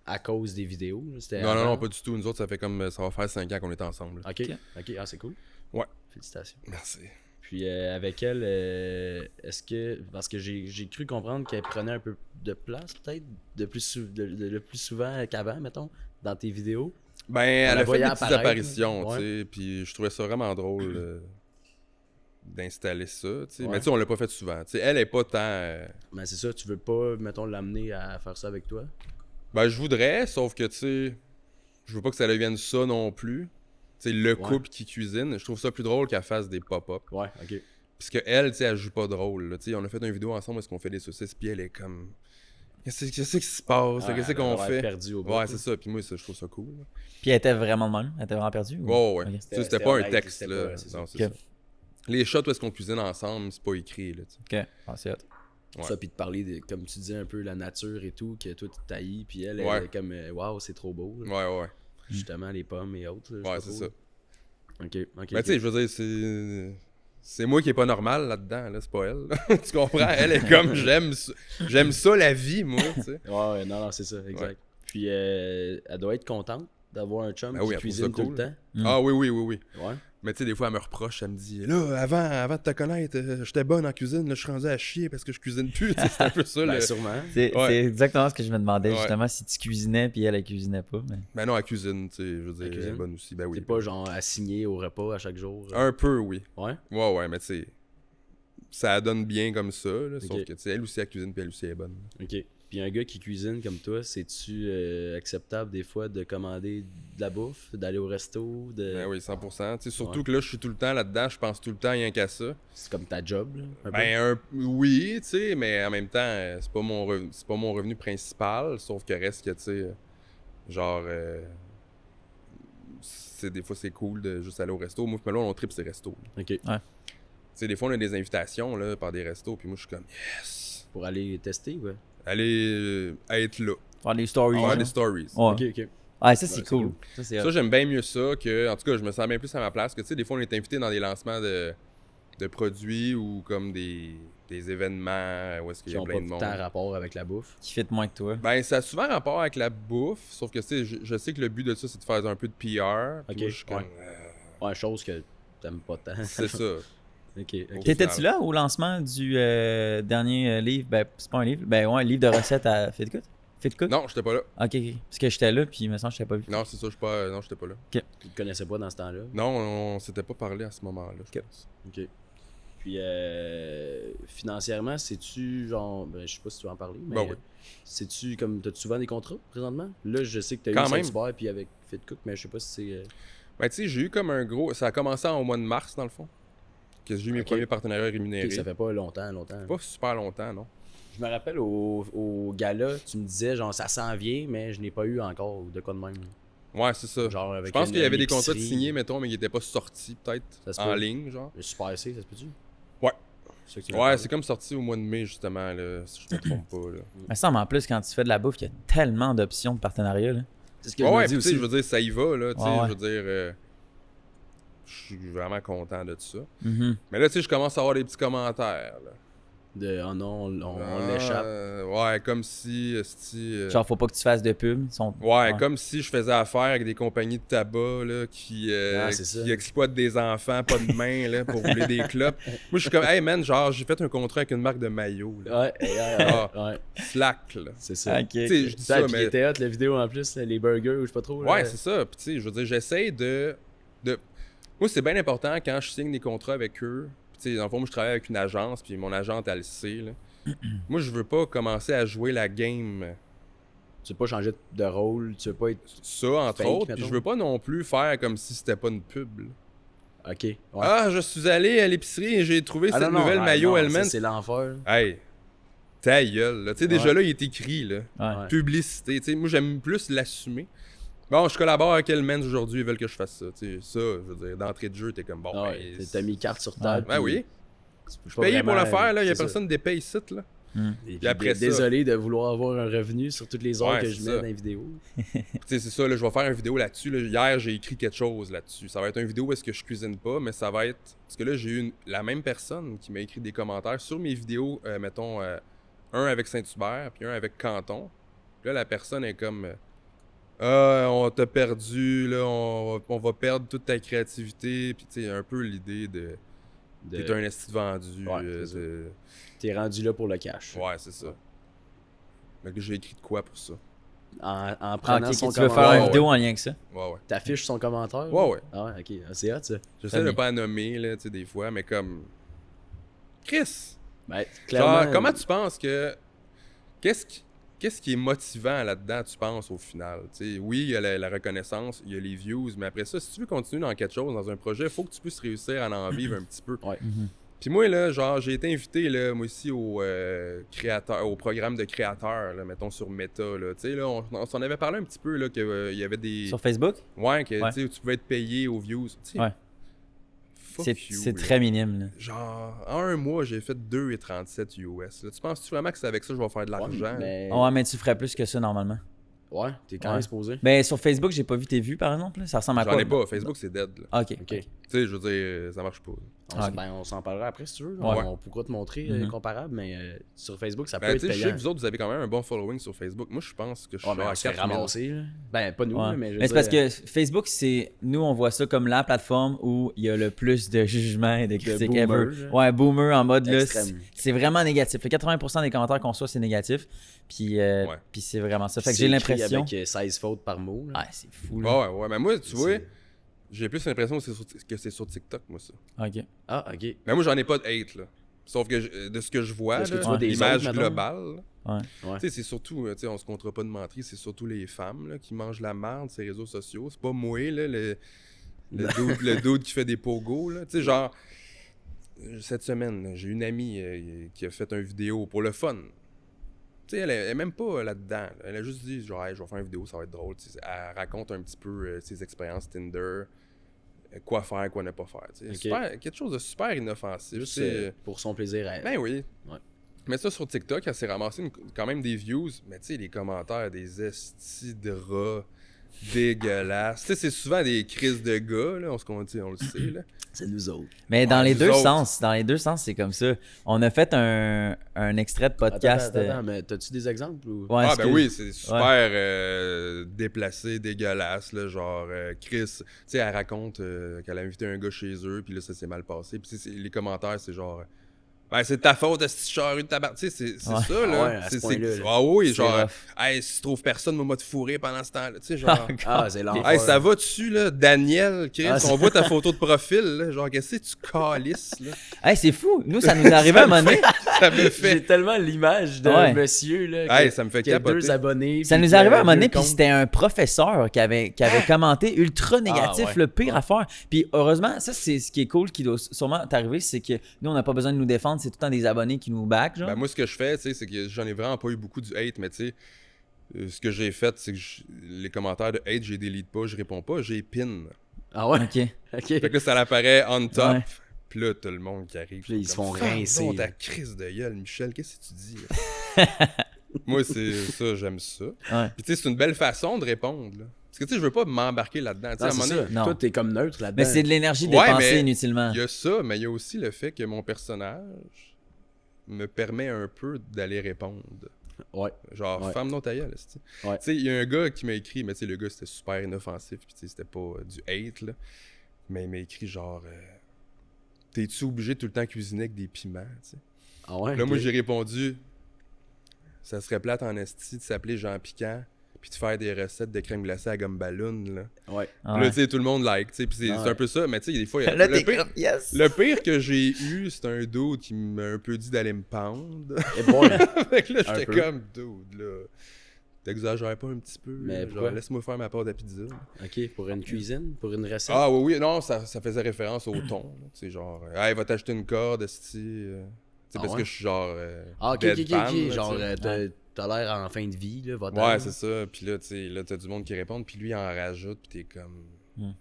à cause des vidéos, là? C'était Non, avant? pas du tout. Nous autres, ça fait comme. Ça va faire 5 ans qu'on est ensemble. là. Ok. Ah, c'est cool. Ouais. Félicitations. Merci. Puis avec elle, est-ce que. Parce que j'ai cru comprendre qu'elle prenait un peu de place, peut-être, de plus souvent qu'avant, mettons, dans tes vidéos. Ben, elle la a fait voyait des petites apparaître, apparitions, là. tu sais, puis je trouvais ça vraiment drôle d'installer ça, tu sais. Ouais. Mais tu sais, on l'a pas fait souvent. Tu sais, elle est pas tant... Mais c'est ça, tu veux pas, mettons, l'amener à faire ça avec toi? Ben, je voudrais, sauf que, tu sais, je veux pas que ça devienne ça non plus. Tu sais, le couple qui cuisine, je trouve ça plus drôle qu'elle fasse des pop-up. Ouais, ok. Parce que elle, tu sais, elle joue pas drôle, là. Tu sais, on a fait une vidéo ensemble où est-ce qu'on fait des saucisses, puis elle est comme... Qu'est-ce qui se passe? Ouais, Qu'est-ce elle qu'on a l'air fait? perdue au bout, Ouais, là. c'est ça. Puis moi, ça, je trouve ça cool. là. Puis elle était vraiment de même. Elle était vraiment perdue. Ou... Ouais. Ok. Tu sais, c'était pas un honnête, texte, c'était là. pas- c'est ça. Non, c'est Ok. ça. Les shots où est-ce qu'on cuisine ensemble, c'est pas écrit, là, tu sais. Ok. Ah, c'est hot. Ouais. Ça, puis de parler, comme tu disais, un peu la nature et tout, que toi, tu taillis, puis elle, Ouais. elle est comme, waouh, c'est trop beau. là. Ouais. Justement, les pommes et autres. là, je Ouais, sais c'est pas ça. trop. Ok. Mais tu sais, je veux dire, c'est moi qui est pas normal là-dedans, là, c'est pas elle. là. Tu comprends? Elle est comme, j'aime ça la vie, moi, tu sais. Ouais, non, c'est ça, exact. Ouais. Puis, elle doit être contente d'avoir un chum Ben oui, qui elle trouve cuisine ça tout cool. le temps. Ah oui. Ouais. Mais tu sais, des fois, elle me reproche, elle me dit, là, avant de te connaître, j'étais bonne en cuisine, là, je suis rendu à chier parce que je cuisine plus. Tu sais, c'est un peu ça, Ben, le... sûrement. C'est Ouais. c'est exactement ce que je me demandais, Ouais. justement, si tu cuisinais puis elle cuisinait pas. Mais... Ben non, elle cuisine, tu sais, je veux dire, elle cuisine? est bonne aussi, ben oui. T'es pas genre assigné au repas à chaque jour. Un peu, oui. Ouais. Ouais, mais tu sais, ça donne bien comme ça, là, sauf Ok. que, tu sais, elle aussi, elle cuisine, puis elle aussi, elle est bonne. Ok. Puis un gars qui cuisine comme toi, c'est-tu acceptable des fois de commander de la bouffe, d'aller au resto, de... Ben oui, 100%. Tu sais, surtout Ouais. que là, je suis tout le temps là-dedans, je pense tout le temps rien qu'à ça. C'est comme ta job, là, un peu? Ben, oui, tu sais, mais en même temps, c'est pas mon revenu principal, sauf que reste que, tu sais, genre, des fois, c'est cool de juste aller au resto. Moi, là, on trip, c'est resto. Tu Ok. sais, des fois, on a des invitations, là, par des restos, puis moi, je suis comme, yes! Pour aller tester, ouais. Aller être là, Faire des stories. faire genre. des stories. Ouais. Ok. Ouais, ça, c'est c'est cool. cool. Ça, c'est Ça, hot. j'aime bien mieux ça que, en tout cas, je me sens bien plus à ma place, que, tu sais, des fois, on est invité dans des lancements de produits ou comme des événements où est-ce qu'il y Qui a ont plein pas de monde. tant rapport avec la bouffe. Qui fit moins que toi. Ben, ça a souvent rapport avec la bouffe, sauf que, tu sais, je sais que le but de ça, c'est de faire un peu de PR. puis Ok, moi, je suis comme, Ouais, chose que t'aimes pas tant. c'est ça. Ok. T'étais-tu là au lancement du dernier livre? Ben, c'est pas un livre. Ben, ouais, un livre de recettes à Fit Cook? Fit Cook? Non, j'étais pas là. Ok. Parce que j'étais là, puis il me semble que je t'avais pas vu. Non, c'est ça, je suis pas. Non, j'étais pas là. Tu te connaissais pas dans ce temps-là. Non, on s'était pas parlé à ce moment-là, je pense. Ok. Puis financièrement, c'est-tu genre. Ben, je sais pas si tu veux en parler, mais. Ben oui. C'est-tu comme. T'as-tu souvent des contrats présentement? Là, je sais que t'as eu Quand même. Saint-Hubert puis avec Fit Cook, mais je sais pas si c'est. Ben, tu sais, j'ai eu comme un gros. Ça a commencé au mois de mars, dans le fond. Que j'ai eu mes Ok. premiers partenariats rémunérés. Ok, ça fait pas longtemps. Pas super longtemps, non. Je me rappelle au gala, tu me disais genre ça s'en vient, mais je n'ai pas eu encore ou de quoi de même. Ouais, c'est ça. Genre avec Je pense qu'il y avait des contrats de épicerie. signés, mettons, mais qui étaient pas sortis, peut-être, Ça se en peut. ligne, genre. Le Super C, ça se peut-tu? Ouais. C'est ça que tu m'as Ouais, parlé. c'est comme sorti au mois de mai, justement, là, si je me trompe pas, là. Il me semble en plus, quand tu fais de la bouffe, qu'il y a tellement d'options de partenariat. Là. C'est ce que je Ouais, me dis puis tu sais, aussi. je veux dire, ça y va, là, tu sais, Ouais, ouais. je veux dire, je suis vraiment content de ça. Mhm. Mais là, tu sais, je commence à avoir des petits commentaires, là. Oh non, on l'échappe. Ouais, comme si... Genre, faut pas que tu fasses de pub. Ouais, comme si je faisais affaire avec des compagnies de tabac là, qui exploitent des enfants, pas de main, là, pour rouler des clopes. Moi, je suis comme, hey man, genre, j'ai fait un contrat avec une marque de maillot. Là. Ouais. Slack, là. C'est ça. Ok. Tu sais, je dis ça, Puis mais... il était hot, la vidéo en plus, les burgers ou je sais pas trop. Ouais, là. c'est ça. Puis tu sais, je veux dire, j'essaie de... Moi, c'est bien important quand je signe des contrats avec eux. Tu sais, dans le fond, moi, je travaille avec une agence, puis mon agente, elle le sait, là. Moi, je veux pas commencer à jouer la game... Tu veux pas changer de rôle, tu veux pas être... Ça, entre fake, autres. Puis mettons. je veux pas non plus faire comme si c'était pas une pub, là. Ok. Ouais. Ah, je suis allé à l'épicerie et j'ai trouvé cette non, nouvelle non, maillot non, Hellman. ça, c'est l'enfer. Hey, ta gueule, là. Tu sais, déjà là, il est écrit, là. Ouais. Publicité. Tu sais, moi, j'aime plus l'assumer. Bon, je collabore avec Hellman aujourd'hui, ils veulent que je fasse ça. Tu sais, ça, je veux dire, d'entrée de jeu, t'es comme bon. Ah ben, ouais, t'as mis carte sur table. Ben oui. Je Je payé pour le faire, là. Il y a personne qui dépaye ici, là. Et Puis après ça- désolé de vouloir avoir un revenu sur toutes les heures Ouais, que c'est je ça. mets dans les vidéos. Tu sais, c'est ça, là, je vais faire une vidéo là-dessus. Là. Hier, j'ai écrit quelque chose là-dessus. Ça va être une vidéo où est-ce que je cuisine pas, mais ça va être... Parce que là, j'ai eu la même personne qui m'a écrit des commentaires sur mes vidéos, mettons, un avec Saint-Hubert, puis un avec Canton. Puis là, la personne est comme... Ah, on t'a perdu, là, on va perdre toute ta créativité. Puis tu sais, un peu l'idée de... T'es un esti de vendu. Ouais, c'est ça. T'es rendu là pour le cash. Ouais, c'est ça. Mais que j'ai écrit de quoi pour ça? En prenant Ok, son tu veux faire commentaire. une Ouais, vidéo en lien avec ça? Ouais, ouais. T'affiches son commentaire? Ouais, ouais. Ah ouais, ok. Ah, c'est hot, ça. J'essaie de bien. pas nommer, là, tu sais, des fois, mais comme... Chris! Ben, clairement... Genre, comment tu penses que... Qu'est-ce qui est motivant là-dedans, tu penses, au final? T'sais, oui, il y a la reconnaissance, il y a les views, mais après ça, si tu veux continuer dans quelque chose, dans un projet, il faut que tu puisses réussir à en vivre un petit peu. Ouais. Puis moi, là, genre, j'ai été invité, là, moi aussi, au programme de créateurs, là, mettons, sur Meta, là. Tu sais, là, on s'en avait parlé un petit peu, là, qu'il y avait des... Sur Facebook? Ouais, que, Ouais. tu sais, tu pouvais être payé aux views. T'sais, Ouais. fuck you, C'est là. très minime, là. Genre, en un mois, j'ai fait 2,37 US. Là. Tu penses-tu vraiment que c'est avec ça que je vais faire de l'argent? mais... Ouais, mais tu ferais plus que ça normalement. Ouais, t'es quand même supposé. Ben, sur Facebook, j'ai pas vu tes vues, par exemple. Là. Ça ressemble à quoi? J'en ai pas. Facebook, c'est dead. Là. Ah, ok. Ok. Tu sais, je veux dire, ça marche pas. Ah, ok. Ben, on s'en parlera après si tu veux. Ouais. On pourra te montrer comparable, mais sur Facebook, ça peut Ben, être tu sais, je sais payant. que vous autres, vous avez quand même un bon following sur Facebook. Moi, je pense que je suis Ouais, mais genre on à se fait 4000. ramasser. Là. Ben, pas nous, Ouais. là, mais je veux Mais c'est parce dire, que Facebook, c'est. Nous, on voit ça comme la plateforme où il y a le plus de jugements et de critiques boomer, ever. là. Ouais, boomer en mode là. Extrême. C'est vraiment négatif. Le 80% des commentaires qu'on reçoit, c'est négatif. Puis, puis c'est vraiment ça. Fait que c'est j'ai écrit l'impression. avec 16 fautes par mot. Là. Ouais, c'est fou. Là. Ouais. Mais moi, tu vois, C'est- j'ai plus l'impression que c'est sur TikTok, moi, ça. Ok. Ah, ok. Mais moi, j'en ai pas de hate, là. Sauf que de ce que je vois, De ce que là, tu vois des l'image autres, mettons. globale, Ouais. Ouais. tu sais, c'est surtout, tu sais, on se comptera pas de mentir, c'est surtout les femmes là, qui mangent la merde sur les réseaux sociaux. C'est pas moi, là, le dude qui fait des pogos, là. Tu sais, genre, cette semaine, là, j'ai une amie qui a fait une vidéo pour le fun. Tu sais, elle est même pas là-dedans. Là. Elle a juste dit, genre, hey, je vais faire une vidéo, ça va être drôle. Tu sais, elle raconte un petit peu ses expériences Tinder, quoi faire, quoi ne pas faire. Tu sais. Ok. Super- quelque chose de super inoffensif. Juste tu sais. pour son plaisir à elle. Ben oui. Ouais. Mais ça, sur TikTok, elle s'est ramassée quand même des views. Mais tu sais, les commentaires, des estis de rats dégueulasses. Tu sais, c'est souvent des crises de gars, là, on le sait, là. C'est nous autres. Mais dans les nous deux autres. sens, c'est comme ça. On a fait un extrait de podcast. Attends, mais t'as-tu des exemples ou... Ouais, Ah excuse. ben oui, c'est super déplacé, dégueulasse, là, genre Chris, tu sais, elle raconte qu'elle a invité un gars chez eux, puis là, ça s'est mal passé. Puis tu sais, les commentaires, c'est genre... Ben, c'est de ta faute, cette charrue de tabac. Tu sais, c'est Ouais. ça, là. Ah ouais, à ce point-là, là. Ah oui, C'est genre, rough. hey, si tu trouves personne, moi, m'a te fourrer pendant ce temps-là. Tu sais, genre... Ah, c'est l'enfer. Hey, ça va dessus, là, Daniel, Chris? Ah, on voit ta photo de profil, là. Genre, qu'est-ce que tu calisses, là? Hey, c'est fou. Nous, ça nous arrivait à un moment donné. Ça me J'ai fait... tellement l'image de Ouais. monsieur là, Hey, ça me fait qui a capoter. 2 abonnés. Ça puis nous qui a arrivait à un moment vieux donné, puis compte. c'était un professeur qui avait commenté ultra négatif, ouais. le pire affaire. Puis heureusement, ça, c'est ce qui est cool, qui doit sûrement t'arriver, c'est que nous, on n'a pas besoin de nous défendre, c'est tout le temps des abonnés qui nous back, genre. Ben, moi, ce que je fais, tu sais, c'est que j'en ai vraiment pas eu beaucoup du hate, mais tu sais, ce que j'ai fait, c'est que les commentaires de hate, j'ai delete pas, je réponds pas, j'ai pin. Ah ouais? Ok. Ok. Fait que là, ça apparaît on top. Ouais. Puis là, t'as le monde qui arrive. Puis là, ils se comme, font ferme rincer, donc ta là. crise de gueule, Michel, qu'est-ce que tu dis? là? Moi, c'est ça, j'aime ça. Ouais. Puis tu sais, c'est une belle façon de répondre, là. Parce que tu sais, je veux pas m'embarquer là-dedans. Tu sais, à Non, un c'est moment ça. donné, Non. Toi, t'es comme neutre là-dedans. Mais c'est de l'énergie Ouais, dépensée mais inutilement. il y a ça, mais il y a aussi le fait que mon personnage, me permet un peu d'aller répondre. Ouais. Genre, Ouais. femme non ta gueule, esti. Ouais. Tu sais, il y a un gars qui m'a écrit, mais tu sais, le gars, c'était super inoffensif, puis tu sais, c'était pas du hate, là. Mais il m'a écrit genre, t'es-tu obligé de tout le temps cuisiner avec des piments, tu sais? Ah ouais? Là, moi, ok. j'ai répondu, ça serait plate en esti de s'appeler Jean Piquant, puis de faire des recettes de crème glacée à gomme ballon, là. Ouais. Ah Puis là, tu sais, tout le monde like, tu sais, puis c'est Ah c'est ouais. un peu ça, mais tu sais, des fois, Là, le t'es pire, comme, yes! le pire que j'ai eu, c'est un dude qui m'a un peu dit d'aller me pendre. Et bon, Fait que là, Un j'étais peu. comme, dude, là, t'exagères pas un petit peu, Mais là, pourquoi? genre, laisse-moi faire ma part de pizza. ok, pour une cuisine, pour une recette. Ah oui, non, ça faisait référence au ton, là, tu sais, genre, hey, va t'acheter une corde, esti, tu sais, Ah parce ouais? que je suis genre, Ah, ok, deadpan, là, genre, tu sais. t'as l'air en fin de vie, là, votre Ouais, âme. c'est ça. Puis là, tu sais, là, t'as du monde qui répond, puis lui, il en rajoute, puis t'es comme... Hmm.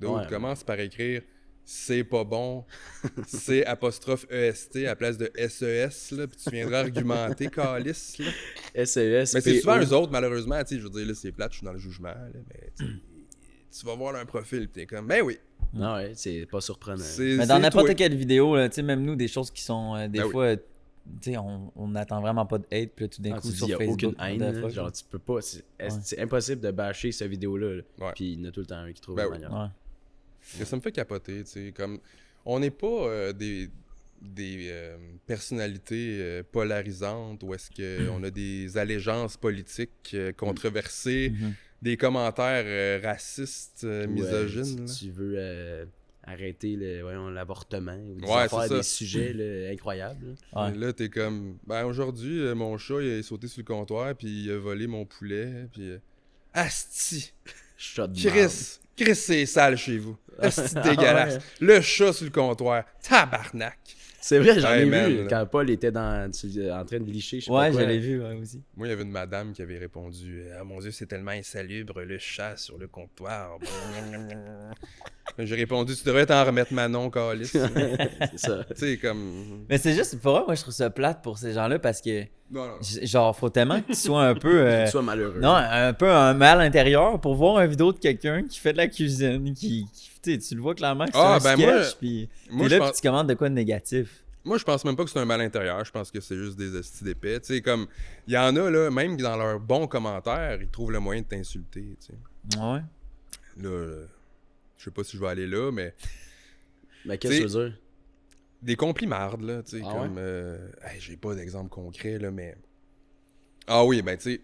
Dude, Ouais, commence par écrire « c'est pas bon », c'est apostrophe EST à la place de SES, là, puis tu viendras argumenter, calice, là. SES, Mais c'est souvent eux autres, malheureusement, tu sais, je veux dire, là, c'est plate, je suis dans le jugement, là, mais tu sais, tu vas voir leur profil, puis t'es comme « ben oui, Non, ouais, c'est pas surprenant. Mais dans n'importe toi. quelle vidéo, là, tu sais, même nous, des choses qui sont des Ben oui. fois, tu sais, on n'attend vraiment pas de hate, puis là, tout d'un Ah, coup, tu dis, sur y a Facebook, aucune what haine, the là, fuck, genre, tu peux pas, c'est impossible de bâcher cette vidéo-là, là. Ouais. Puis il y en a tout le temps un qui trouve Ben une oui. manière. ouais. Et ça me fait capoter, tu sais, comme... On n'est pas des personnalités polarisantes où est-ce qu'on a des allégeances politiques controversées, Mhm. des commentaires racistes, Ou, misogynes. là. si tu veux arrêter l'avortement ou des Ouais, affaires, c'est ça. des sujets là, incroyables. Ouais. Et là, t'es comme, ben aujourd'hui, mon chat, il est sauté sur le comptoir, puis il a volé mon poulet, puis... Asti! Shot de Chris, c'est sale chez vous. Asti Ah dégueulasse. ouais. Le chat sur le comptoir. Tabarnak! C'est vrai, j'en Hey, ai man, vu là. quand Paul était en train de licher, je sais Ouais, pas quoi. je l'ai vu, ouais, aussi. Moi, il y avait une madame qui avait répondu « Ah mon Dieu, c'est tellement insalubre, le chat sur le comptoir. » J'ai répondu « Tu devrais t'en remettre Manon, calice. » Tu C'est ça. sais, comme... Mais c'est juste, pour vrai, moi, je trouve ça plate pour ces gens-là parce que, Non, non. genre, faut tellement que tu sois un peu. Que tu sois malheureux. Non, un peu un mal intérieur pour voir une vidéo de quelqu'un qui fait de la cuisine, tu sais, tu le vois clairement que c'est Ah, un ben sketch, moi- puis moi, t'es je là, pense- puis tu commandes de quoi de négatif. Moi, je pense même pas que c'est un mal intérieur. Je pense que c'est juste des estis d'épais. Tu sais, comme... Il y en a, là, même dans leurs bons commentaires, ils trouvent le moyen de t'insulter, tu sais. Ouais. Là, je sais pas si je vais aller là, mais... Mais qu'est-ce que T'sais, tu veux dire? Des complimardes, là, tu sais, Ah comme... hey, j'ai pas d'exemple concret, là, mais... Ah oui, ben, tu sais,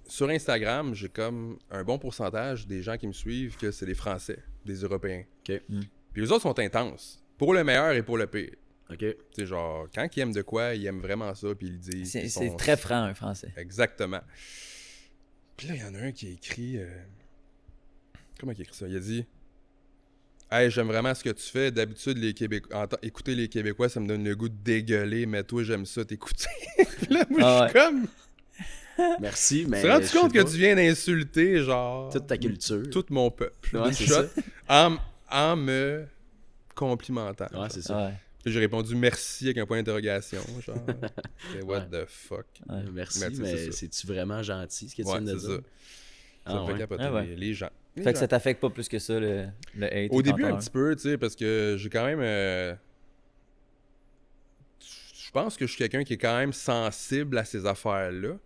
sur Instagram, j'ai comme un bon pourcentage des gens qui me suivent que c'est des Français, des Européens. Ok. Puis les autres sont intenses, pour le meilleur et pour le pire. Ok. Tu sais, genre, quand ils aiment de quoi, ils aiment vraiment ça, puis ils le disent. C'est Ils c'est sont- très franc, un français. Exactement. Puis là, il y en a un qui a écrit... Comment il a écrit ça? Il a dit... Hey, j'aime vraiment ce que tu fais. D'habitude, les Québécois... écouter les Québécois, ça me donne le goût de dégueuler, mais toi, j'aime ça t'écouter. Puis là, moi, Ah je suis comme... Merci, mais. Tu te rends je sais compte que pas. tu viens d'insulter, genre... Toute ta culture. Tout mon peuple. Ouais, d'une c'est shot, ça. en me complimentant. Ouais, genre. c'est ça. Ouais. Puis j'ai répondu merci avec un point d'interrogation, genre. Et what Ouais. the fuck? Merci, Mais tu sais, mais c'est ça. c'est-tu vraiment gentil ce que tu Ouais, viens de c'est dire? ça. Ah, Ça me fait ouais. capoter Ah ouais. les gens. Les Fait que gens. ça t'affecte pas plus que ça, le hate. Au début, quand un t'en petit peu, tu sais, parce que j'ai quand même... Je pense que je suis quelqu'un qui est quand même sensible à ces affaires-là.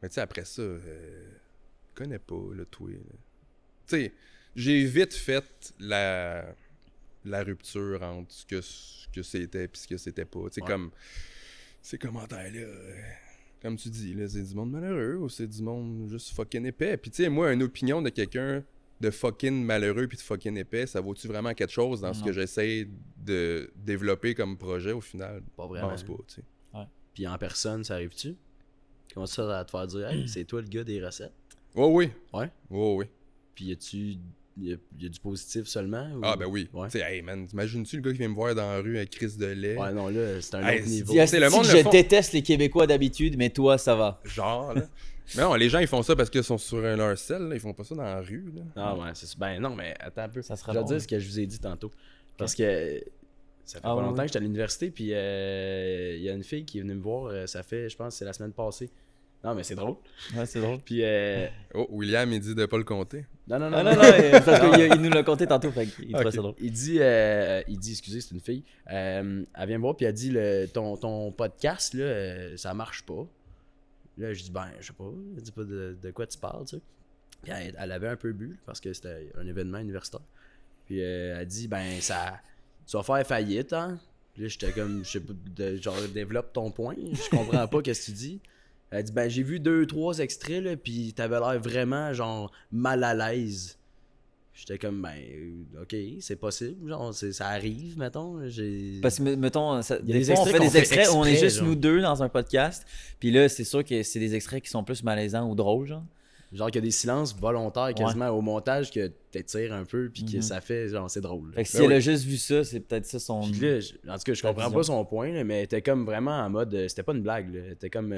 Mais tu sais, après ça, je connais pas le toi. Tu sais, j'ai vite fait la rupture entre ce que c'était et ce que c'était pas. Tu sais, Ouais. comme ces commentaires-là, comme tu dis, là, c'est du monde malheureux ou c'est du monde juste fucking épais. Puis tu sais, moi, une opinion de quelqu'un de fucking malheureux puis de fucking épais, ça vaut-tu vraiment quelque chose dans ce Non. que j'essaie de développer comme projet au final? Pas Je vraiment. pense pas, tu sais. Puis en personne, ça arrive-tu? Comment ça va te faire dire, hey, c'est toi le gars des recettes? Oh oui. Ouais. Oh oui. Puis y a du positif seulement? Ou... Ah ben oui. Ouais. Tu sais, hey man, t'imagines-tu le gars qui vient me voir dans la rue avec crise de lait? Ouais, non, là, c'est un Hey, autre c'est niveau. dit, Dis, c'est le asti monde que le je font. déteste les Québécois d'habitude, mais toi, ça va. Genre, là. Mais non, les gens, ils font ça parce qu'ils sont sur leur sel, là. Ils font pas ça dans la rue, là. Ah ouais, c'est ben non, mais attends un peu. Ça sera Je vais bon, dire hein. ce que je vous ai dit tantôt. Parce que ça fait Ah pas ouais, longtemps ouais. que j'étais à l'université, puis il y a une fille qui est venue me voir, ça fait, je pense, c'est la semaine passée. Non, mais c'est drôle. Ouais, c'est drôle. Puis, Oh, William, il dit de pas le compter. non, Ah non, parce qu'il nous l'a compté tantôt, fait qu'il trouve ça drôle. il dit, excusez, c'est une fille, elle vient me voir, puis elle dit, ton podcast, là, ça marche pas. Là, je dis, ben, je sais pas, elle dit pas de quoi tu parles, tu sais. Puis elle avait un peu bu, parce que c'était un événement universitaire. Puis elle dit, ben, tu vas faire faillite, hein. Puis là, j'étais comme, je sais pas, genre, développe ton point, je comprends pas qu'est-ce que tu dis. Elle dit, ben, j'ai vu 2-3 extraits, là, pis t'avais l'air vraiment, genre, mal à l'aise. J'étais comme, ben, ok, c'est possible, genre, ça arrive, mettons. Parce que, mettons, Il y a des des fois, on extraits fait qu'on des fait extraits où on est exprès, juste genre. nous deux dans un podcast. Puis là, c'est sûr que c'est des extraits qui sont plus malaisants ou drôles, genre. Genre qu'il y a des silences volontaires quasiment au montage que t'étires un peu, puis que Mhm. ça fait, genre, c'est drôle. Fait que si Ben elle oui. a juste vu ça, c'est peut-être ça son. Puis là, en tout cas, je Ta comprends vision. pas son point, là, mais elle était comme vraiment en mode, c'était pas une blague, là. Elle était comme,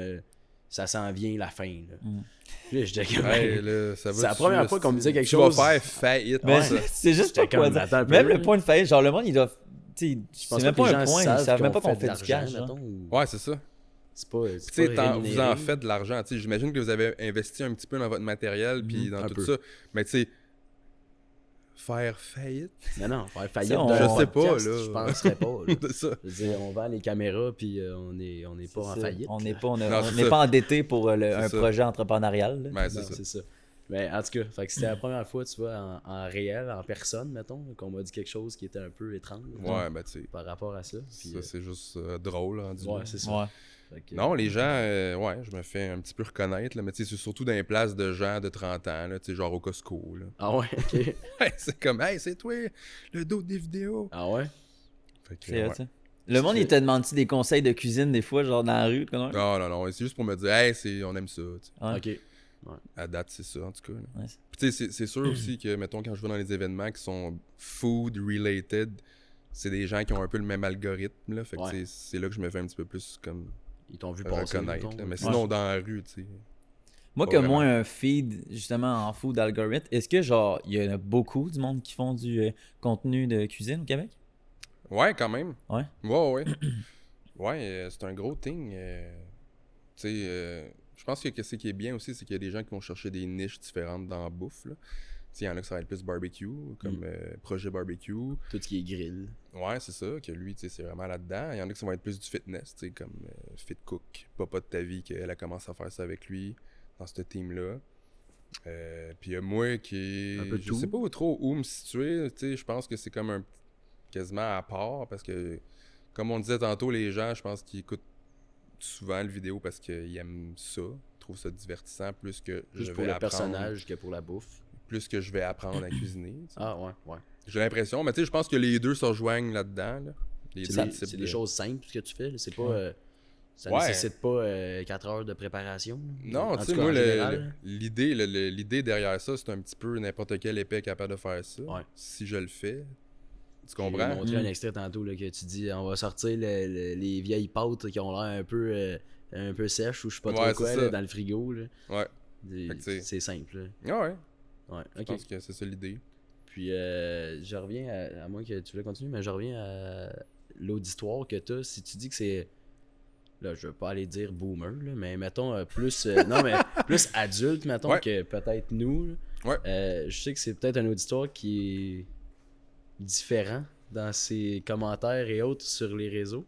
ça s'en vient la fin, là. Mhm. Puis là, j'étais comme, Hey, là, ça va c'est la dessus, première là, fois qu'on me disait quelque tu chose. vas faire faillite. Mais ça. c'est juste pas J'étais quoi comme, dire. attends un peu, Même le là. point de faillite, genre le monde, il doit. Tu sais, Je pense c'est même que pas les un gens point, ils savent même pas qu'on fait de du cash. l'argent, genre. mettons, ou- Ouais, c'est ça. C'est pas, Tu sais, pas vous rémunéré. en faites de l'argent. Tu sais, j'imagine que vous avez investi un petit peu dans votre matériel puis dans un tout peu. ça. Mais tu sais, faire faillite, Non, faire faillite Ça, on- d'un Je sais pas, podcast, là. je penserais pas, là. c'est ça. Je veux dire, on vend les caméras, puis on n'est pas en C'est ça. faillite. On n'est là. pas, on Non, on c'est n'est ça. pas endetté pour un ça. projet entrepreneurial. là. Ben, Non, c'est ça. c'est ça. Mais en tout cas, fait que c'était la première fois, tu vois, en réel, en personne, mettons, qu'on m'a dit quelque chose qui était un peu étrange Ouais, ben, tu sais. par rapport à ça. Puis, Ça, c'est juste drôle, hein, ouais, c'est ça. Ouais. Fait que- Non, les gens, ouais, je me fais un petit peu reconnaître, là, mais tu sais, c'est surtout dans les places de gens de 30 ans, là, tu sais, genre au Costco, là. Ah ouais, ok. Ouais, c'est comme, hey, c'est toi, le dos des vidéos. Ah ouais? Fait que, C'est ouais. hot, ça. Le monde, il te demande-tu des conseils de cuisine des fois, genre dans la rue? Comme Non, non, non, c'est juste pour me dire, hey, on aime ça, tu sais. Ouais. Ok. À date, c'est ça, en tout cas. là. Ouais. Puis tu sais, c'est sûr aussi que, mettons, quand je vais dans les événements qui sont food-related, c'est des gens qui ont un peu le même algorithme, là. Fait que Ouais. c'est là que je me fais un petit peu plus, comme, Ils t'ont vu passer. reconnaître, mettons. là. Mais sinon, dans la rue, tu sais. Moi, Pas comme vraiment. moi, un feed justement en food algorithme, est-ce que genre, il y en a beaucoup du monde qui font du contenu de cuisine au Québec? Ouais, quand même. Ouais. Ouais, ouais. Ouais, c'est un gros thing. Tu sais, je pense que ce qui est bien aussi, c'est qu'il y a des gens qui vont chercher des niches différentes dans la bouffe, là. Tu sais, il y en a qui ça va être plus barbecue, comme Projet Barbecue. Tout ce qui est grill. Ouais, c'est ça, que lui, tu sais, c'est vraiment là-dedans. Il y en a qui ça va être plus du fitness, tu sais, comme Fit Cook, Papa de ta vie, qu'elle a commencé à faire ça avec lui, dans ce team-là. Puis il y a moi qui... Un peu de Je tout. sais pas trop où me situer, tu sais, je pense que c'est comme un quasiment à part, parce que, comme on disait tantôt, les gens, je pense qu'ils écoutent souvent le vidéo parce qu'ils aiment ça, ils trouvent ça divertissant, plus que Plus je pour vais le apprendre, personnage que pour la bouffe. plus que je vais apprendre à cuisiner. Tu sais. Ah ouais, ouais. J'ai l'impression, mais tu sais, je pense que les deux se rejoignent là-dedans. Là. Les C'est deux des, types c'est des de- choses simples ce que tu fais. Là. C'est pas. Ça Ouais. nécessite pas 4 heures de préparation. là. Non, En tu tout sais, cas, moi, en général. l'idée derrière ça, c'est un petit peu n'importe quel épée capable de faire ça. Ouais. Si je le fais. Tu J'ai comprends? montré un extrait tantôt là, que tu dis on va sortir les vieilles pâtes qui ont l'air un peu sèches ou je sais pas Ouais, trop c'est quoi ça. là, dans le frigo. Là. Ouais. Des- Fait que c'est- C'est simple. Là. Ah ouais. Ouais, Je ok. pense que c'est ça l'idée. Puis je reviens à moins que tu voulais continuer, mais je reviens à l'auditoire que tu as. Si tu dis que c'est. Là, je veux pas aller dire boomer, là, mais mettons plus. Non, mais plus adulte, mettons, Ouais. que peut-être nous. là. Ouais. Je sais que c'est peut-être un auditoire qui est différent dans ses commentaires et autres sur les réseaux.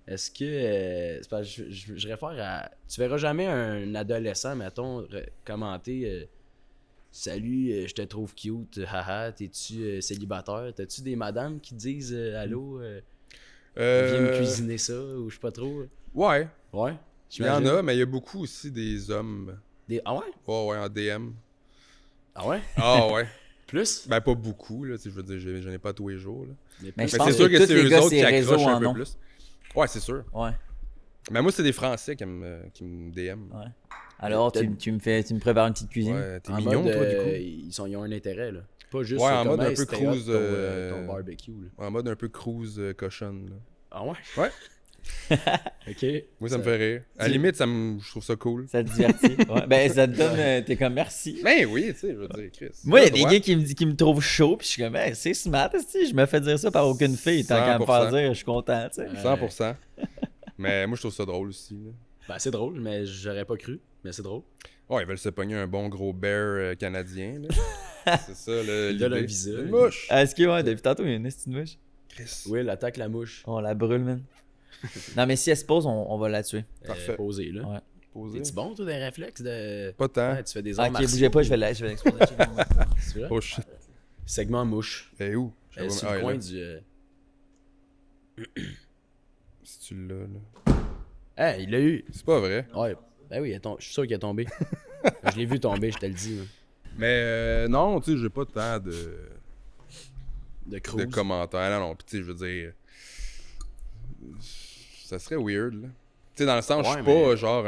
Est-ce que. c'est parce que je réfère à. Tu verras jamais un adolescent, mettons, commenter. Salut, je te trouve cute, haha, t'es-tu célibataire? T'as-tu des madames qui te disent allô, viens me cuisiner ça, ou je sais pas trop? Ouais. Ouais. Il y en a, mais il y a beaucoup aussi des hommes. Ah ouais? Ouais, ouais, en DM. Ah ouais? Ah ouais. Plus? Ben, pas beaucoup, là. Tu sais, je veux dire, j'en ai pas tous les jours, là. Mais Mais plus. je Mais pense c'est sûr que que tous c'est les eux gars, autres ces qui réseaux accrochent un en peu ont. plus. Ouais, c'est sûr. Ouais, Mais moi, c'est des Français qui me DM. ouais. Alors, tu me prépares une petite cuisine? Ouais, t'es En mignon, mode, toi, du coup. ils ont un intérêt, là. Pas juste Ouais, en comme, mode un hey, peu c'était hot, cruise, ton barbecue, là. En mode un peu cruise cochonne, là. Ah ouais? Ouais. Ok. Moi, ça me fait rire. À la limite, je trouve ça cool. Ça te divertit? Ouais. Ben, ça te donne. T'es comme merci. Ben oui, tu sais, je veux dire, Chris. Moi, il y a T'as des le gars qui me trouvent chaud, puis je suis comme, hey, c'est smart, esti, je me fais dire ça par aucune fille. Tant qu'à me 100%. faire dire, je suis content, tu sais. droit. 100%. Mais moi, je trouve ça drôle aussi, là. Ben, c'est drôle, mais j'aurais pas cru. Mais c'est drôle. Ouais, ils veulent se pogner un bon gros bear canadien. Là. C'est ça, là. Il donne un l'idée. visa. Une mouche! Est-ce que, ouais, depuis tantôt, il y a une petite mouche. Chris. Will attaque la mouche. On la brûle, man. Non, mais si elle se pose, on va la tuer. Parfait. Posé, là. Ouais. Posé. T'es-tu bon, toi, des réflexes de. Pas tant. Ouais, tu fais des Ah, arts ok, martiaux. bougez pas, je vais l'exposer. C'est vrai? Oh shit. Segment mouche. Et où? Sur le coin du. Si tu l'as, là. Hey, il l'a eu. C'est pas vrai. Ouais. Ben oui, je suis sûr qu'il est tombé. Je l'ai vu tomber, je te le dis. Là. Mais non, tu sais, j'ai pas tant De cruise. de commentaires. Non, pis tu sais, je veux dire. Ça serait weird, là. Tu sais, dans le sens, je suis Ouais, pas mais- genre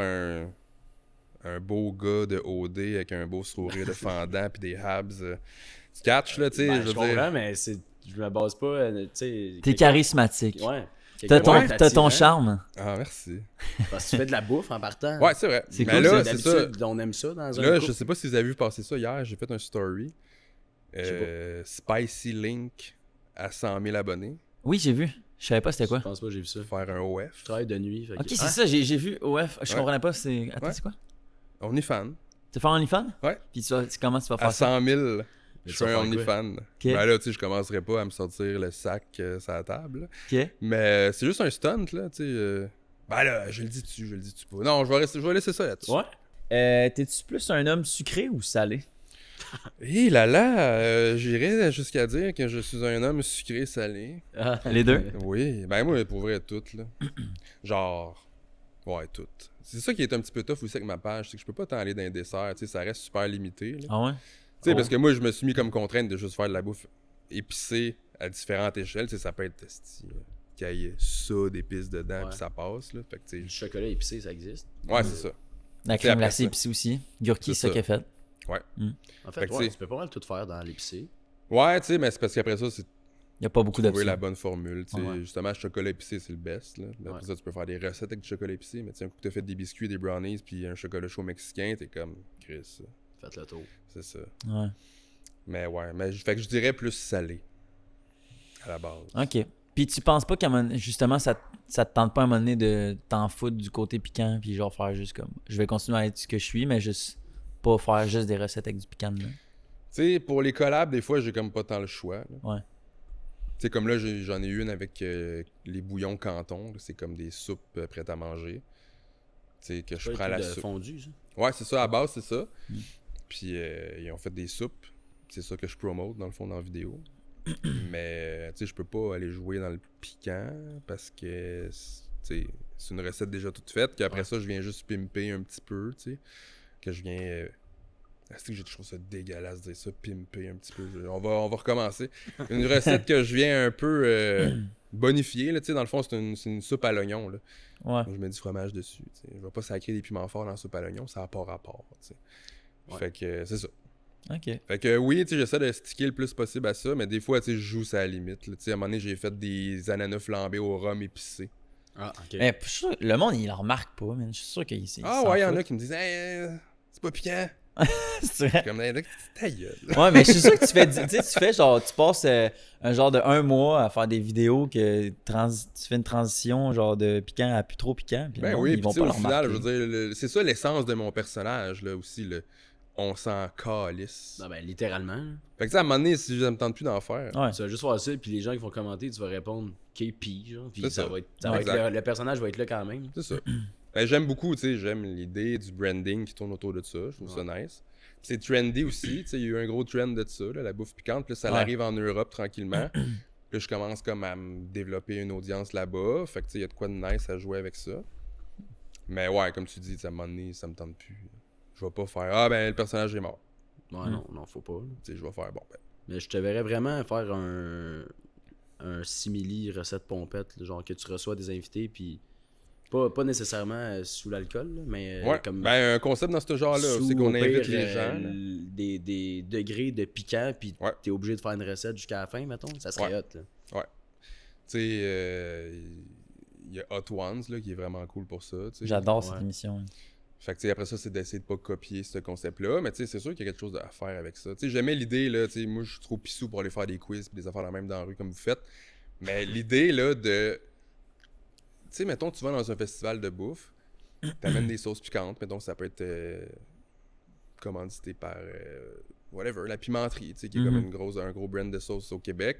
un beau gars de OD avec un beau sourire de fendant pis des habs. Tu catches, là, tu sais, Ben, je je veux comprends, dire. mais je me base pas, tu sais... T'es quelqu'un- charismatique. Ouais. T'as Quelqu'un t'as ton d'attirant, charme. Ah, merci. Parce que tu fais de la bouffe en partant. Ouais, c'est vrai. C'est Mais cool, là, c'est ça. D'habitude, on aime ça dans un Là, couple. je sais pas si vous avez vu passer ça hier, j'ai fait un story. Spicy Link à 100 000 abonnés. Oui, j'ai vu. Je savais pas c'était Je quoi. pense pas que j'ai vu ça. Faire un OF. Je travaille de nuit. Fait que- Ok, c'est Hein? ça, j'ai vu OF. Je Ouais. comprenais pas, c'est. Attends, Ouais. c'est quoi? On est fan. Tu fais un OnlyFans? Ouais. Puis comment tu vas À faire ça? 100 000, Mais je tu fais vas un faire quoi? OnlyFans. Ben là, tu sais, je commencerai pas à me sortir le sac sur la table. là. Ok. Mais c'est juste un stunt, là, tu sais. Ben là, je le dis-tu pas. Non, je vais laisser ça là-dessus. Ouais. T'es-tu plus un homme sucré ou salé? Hé là, j'irais jusqu'à dire que je suis un homme sucré salé. Les deux? Oui, ben moi, pour vrai, toutes, là. Genre, ouais, toutes. C'est ça qui est un petit peu tough aussi avec ma page, c'est que je peux pas t'en aller dans les desserts, tu sais, ça reste super limité, là. Ah ouais? Tu sais, Oh. parce que moi, je me suis mis comme contrainte de juste faire de la bouffe épicée à différentes échelles, tu sais, ça peut être qu'il y ait ça d'épices dedans, Ouais. puis ça passe, là. Fait que, tu Du sais, chocolat épicé, ça existe. ouais, c'est ça. La C'est crème après glacée ça. épicée aussi. Gurki, C'est c'est ça ça. qu'elle fait. En fait, Fait que ouais, c'est- tu peux pas mal tout faire dans l'épicé. Ouais, tu sais, mais c'est parce qu'après ça, c'est Y a pas beaucoup trouver d'options. la bonne formule, tu sais. Ouais. Justement, le chocolat épicé, c'est le best, là. Mais après Ouais. ça, tu peux faire des recettes avec du chocolat épicé, mais tu sais, un coup que t'as fait des biscuits, des brownies, puis un chocolat chaud mexicain, t'es comme, Chris, Faites le tour. c'est ça. Ouais. Mais ouais, fait que je dirais plus salé. À la base. Ok. Puis tu penses pas qu'à un moment- justement, ça te tente pas à un moment donné de t'en foutre du côté piquant, puis genre faire juste comme. Je vais continuer à être ce que je suis, mais juste pas faire juste des recettes avec du piquant dedans. Tu sais, pour les collabs, des fois, j'ai comme pas tant le choix. là. Ouais. Tu sais, comme là, j'en ai eu une avec les bouillons Canton. là. C'est comme des soupes prêtes à manger. Tu sais, que je Pas prends le la truc de soupe. fondu, ça. Ouais, c'est ça, à base, c'est ça. Mm. Puis ils ont fait des soupes. C'est ça que je promote, dans le fond, dans la vidéo. Mais, tu sais, je peux pas aller jouer dans le piquant parce que, tu sais, c'est une recette déjà toute faite. Qu'après Ouais. ça, je viens juste pimper un petit peu, tu sais. Que je viens... c'est que j'ai trouvé ça dégueulasse de dire ça, pimper un petit peu. On va recommencer. Une recette que je viens un peu bonifier, là, tu sais, dans le fond, c'est une soupe à l'oignon, là. Ouais. Donc, je mets du fromage dessus, tu sais. Je vais pas sacrer des piments forts dans la soupe à l'oignon, ça n'a pas rapport, tu sais. Ouais. Fait que c'est ça. Ok. Fait que oui, tu sais, j'essaie de sticker le plus possible à ça, mais des fois, tu sais, je joue ça à la limite, là. Tu sais, à un moment donné, j'ai fait des ananas flambés au rhum épicé. Ah, ok. Mais je suis sûr- le monde, il en remarque pas, man. Je suis sûr qu'il Ah ouais, il y en a qui me disent « Hey, c'est pas piquant! C'est vrai. » Comme, hey, là, ta gueule. Ouais, mais je suis sûr que tu fais genre, tu passes un genre de 1 mois à faire des vidéos que tu fais une transition genre de piquant à plus trop piquant. Puis le Ben monde, oui, ils puis vont tu sais, pas au le final, je remarquer. veux dire, c'est ça l'essence de mon personnage, là, aussi, le on s'en calisse. Non, ben, littéralement. là. Fait que tu sais, à un moment donné, si je me tente plus d'en faire, Ouais. Tu vas juste faire ça, puis les gens qui vont commenter, tu vas répondre KP, genre. Puis C'est ça ça. va être, Exact. le personnage va être là quand même. c'est ça. Ben, j'aime beaucoup, tu sais, j'aime l'idée du branding qui tourne autour de ça, je trouve ça nice. Puis c'est trendy aussi, tu sais, il y a eu un gros trend de ça, là, la bouffe piquante, puis là, ça Ouais. arrive en Europe tranquillement. Puis là, je commence comme à me développer une audience là-bas, fait que tu sais, il y a de quoi de nice à jouer avec ça. Mais ouais, comme tu dis, tu sais, à un moment donné, ça me tente plus. Je vais pas faire « Ah, ben, le personnage est mort. Ouais, non, faut pas. là. » Tu sais, je vais faire « Bon, ben, Mais je te verrais vraiment faire un simili recette pompette, là, genre que tu reçois des invités, puis pas nécessairement sous l'alcool, là, mais ouais, comme ben, un concept dans ce genre-là, sous, c'est qu'on au invite pire, les gens. là. des degrés de piquant, puis Ouais. t'es obligé de faire une recette jusqu'à la fin, mettons. Ça serait Ouais. hot, là. Tu sais, il y a Hot Ones là, qui est vraiment cool pour ça. tu sais. J'adore cette Ouais. émission. Fait que tu sais, après ça, c'est d'essayer de pas copier ce concept-là. Mais tu sais, c'est sûr qu'il y a quelque chose à faire avec ça. Tu sais, j'aimais l'idée, là, tu sais, moi je suis trop pissou pour aller faire des quiz et des affaires la même dans la rue comme vous faites. Mais l'idée là de. Tu sais, mettons, tu vas dans un festival de bouffe, t'amènes des sauces piquantes, mettons, ça peut être commandité par whatever, la pimenterie, tu sais, qui est comme un gros brand de sauce au Québec.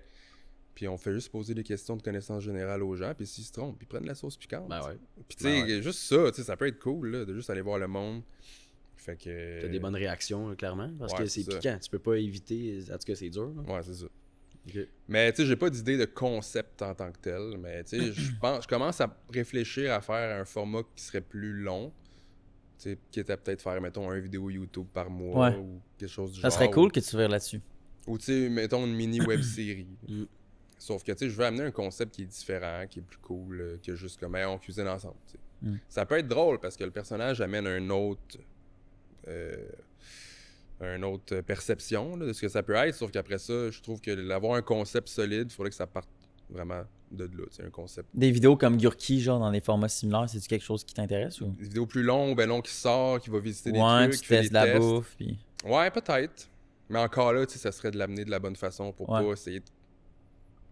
Puis on fait juste poser des questions de connaissance générale aux gens, puis s'ils se trompent, ils prennent la sauce piquante. Ben ouais. Puis tu sais, juste ça, tu sais, ça peut être cool, là, de juste aller voir le monde. Fait que... T'as des bonnes réactions, clairement, parce Ouais, que c'est c'est piquant. Tu peux pas éviter, en tout cas, c'est dur. Là. Ouais, c'est ça. Ok. Mais tu sais, j'ai pas d'idée de concept en tant que tel, mais tu sais, je commence à réfléchir à faire un format qui serait plus long. Tu sais, qui était peut-être faire, mettons, une vidéo YouTube par mois ou quelque chose du genre. Ça serait cool que tu vires là-dessus. Ou tu sais, mettons une mini web-série. Sauf que tu sais, je veux amener un concept qui est différent, qui est plus cool, que juste comme, hey, on cuisine ensemble. Tu sais. Ça peut être drôle parce que le personnage amène une autre perception là, de ce que ça peut être. Sauf qu'après ça, je trouve que d'avoir un concept solide, il faudrait que ça parte vraiment de là. Tu sais, un concept. Des vidéos comme Gurki, genre dans des formats similaires, c'est-tu quelque chose qui t'intéresse ou? Des vidéos plus longues, ben non, qui sort, qui va visiter des Ouais, trucs, tu qui fait testes des de la tests. bouffe. Puis... Ouais, peut-être. Mais encore là, tu sais, ça serait de l'amener de la bonne façon pour Ouais. pas essayer de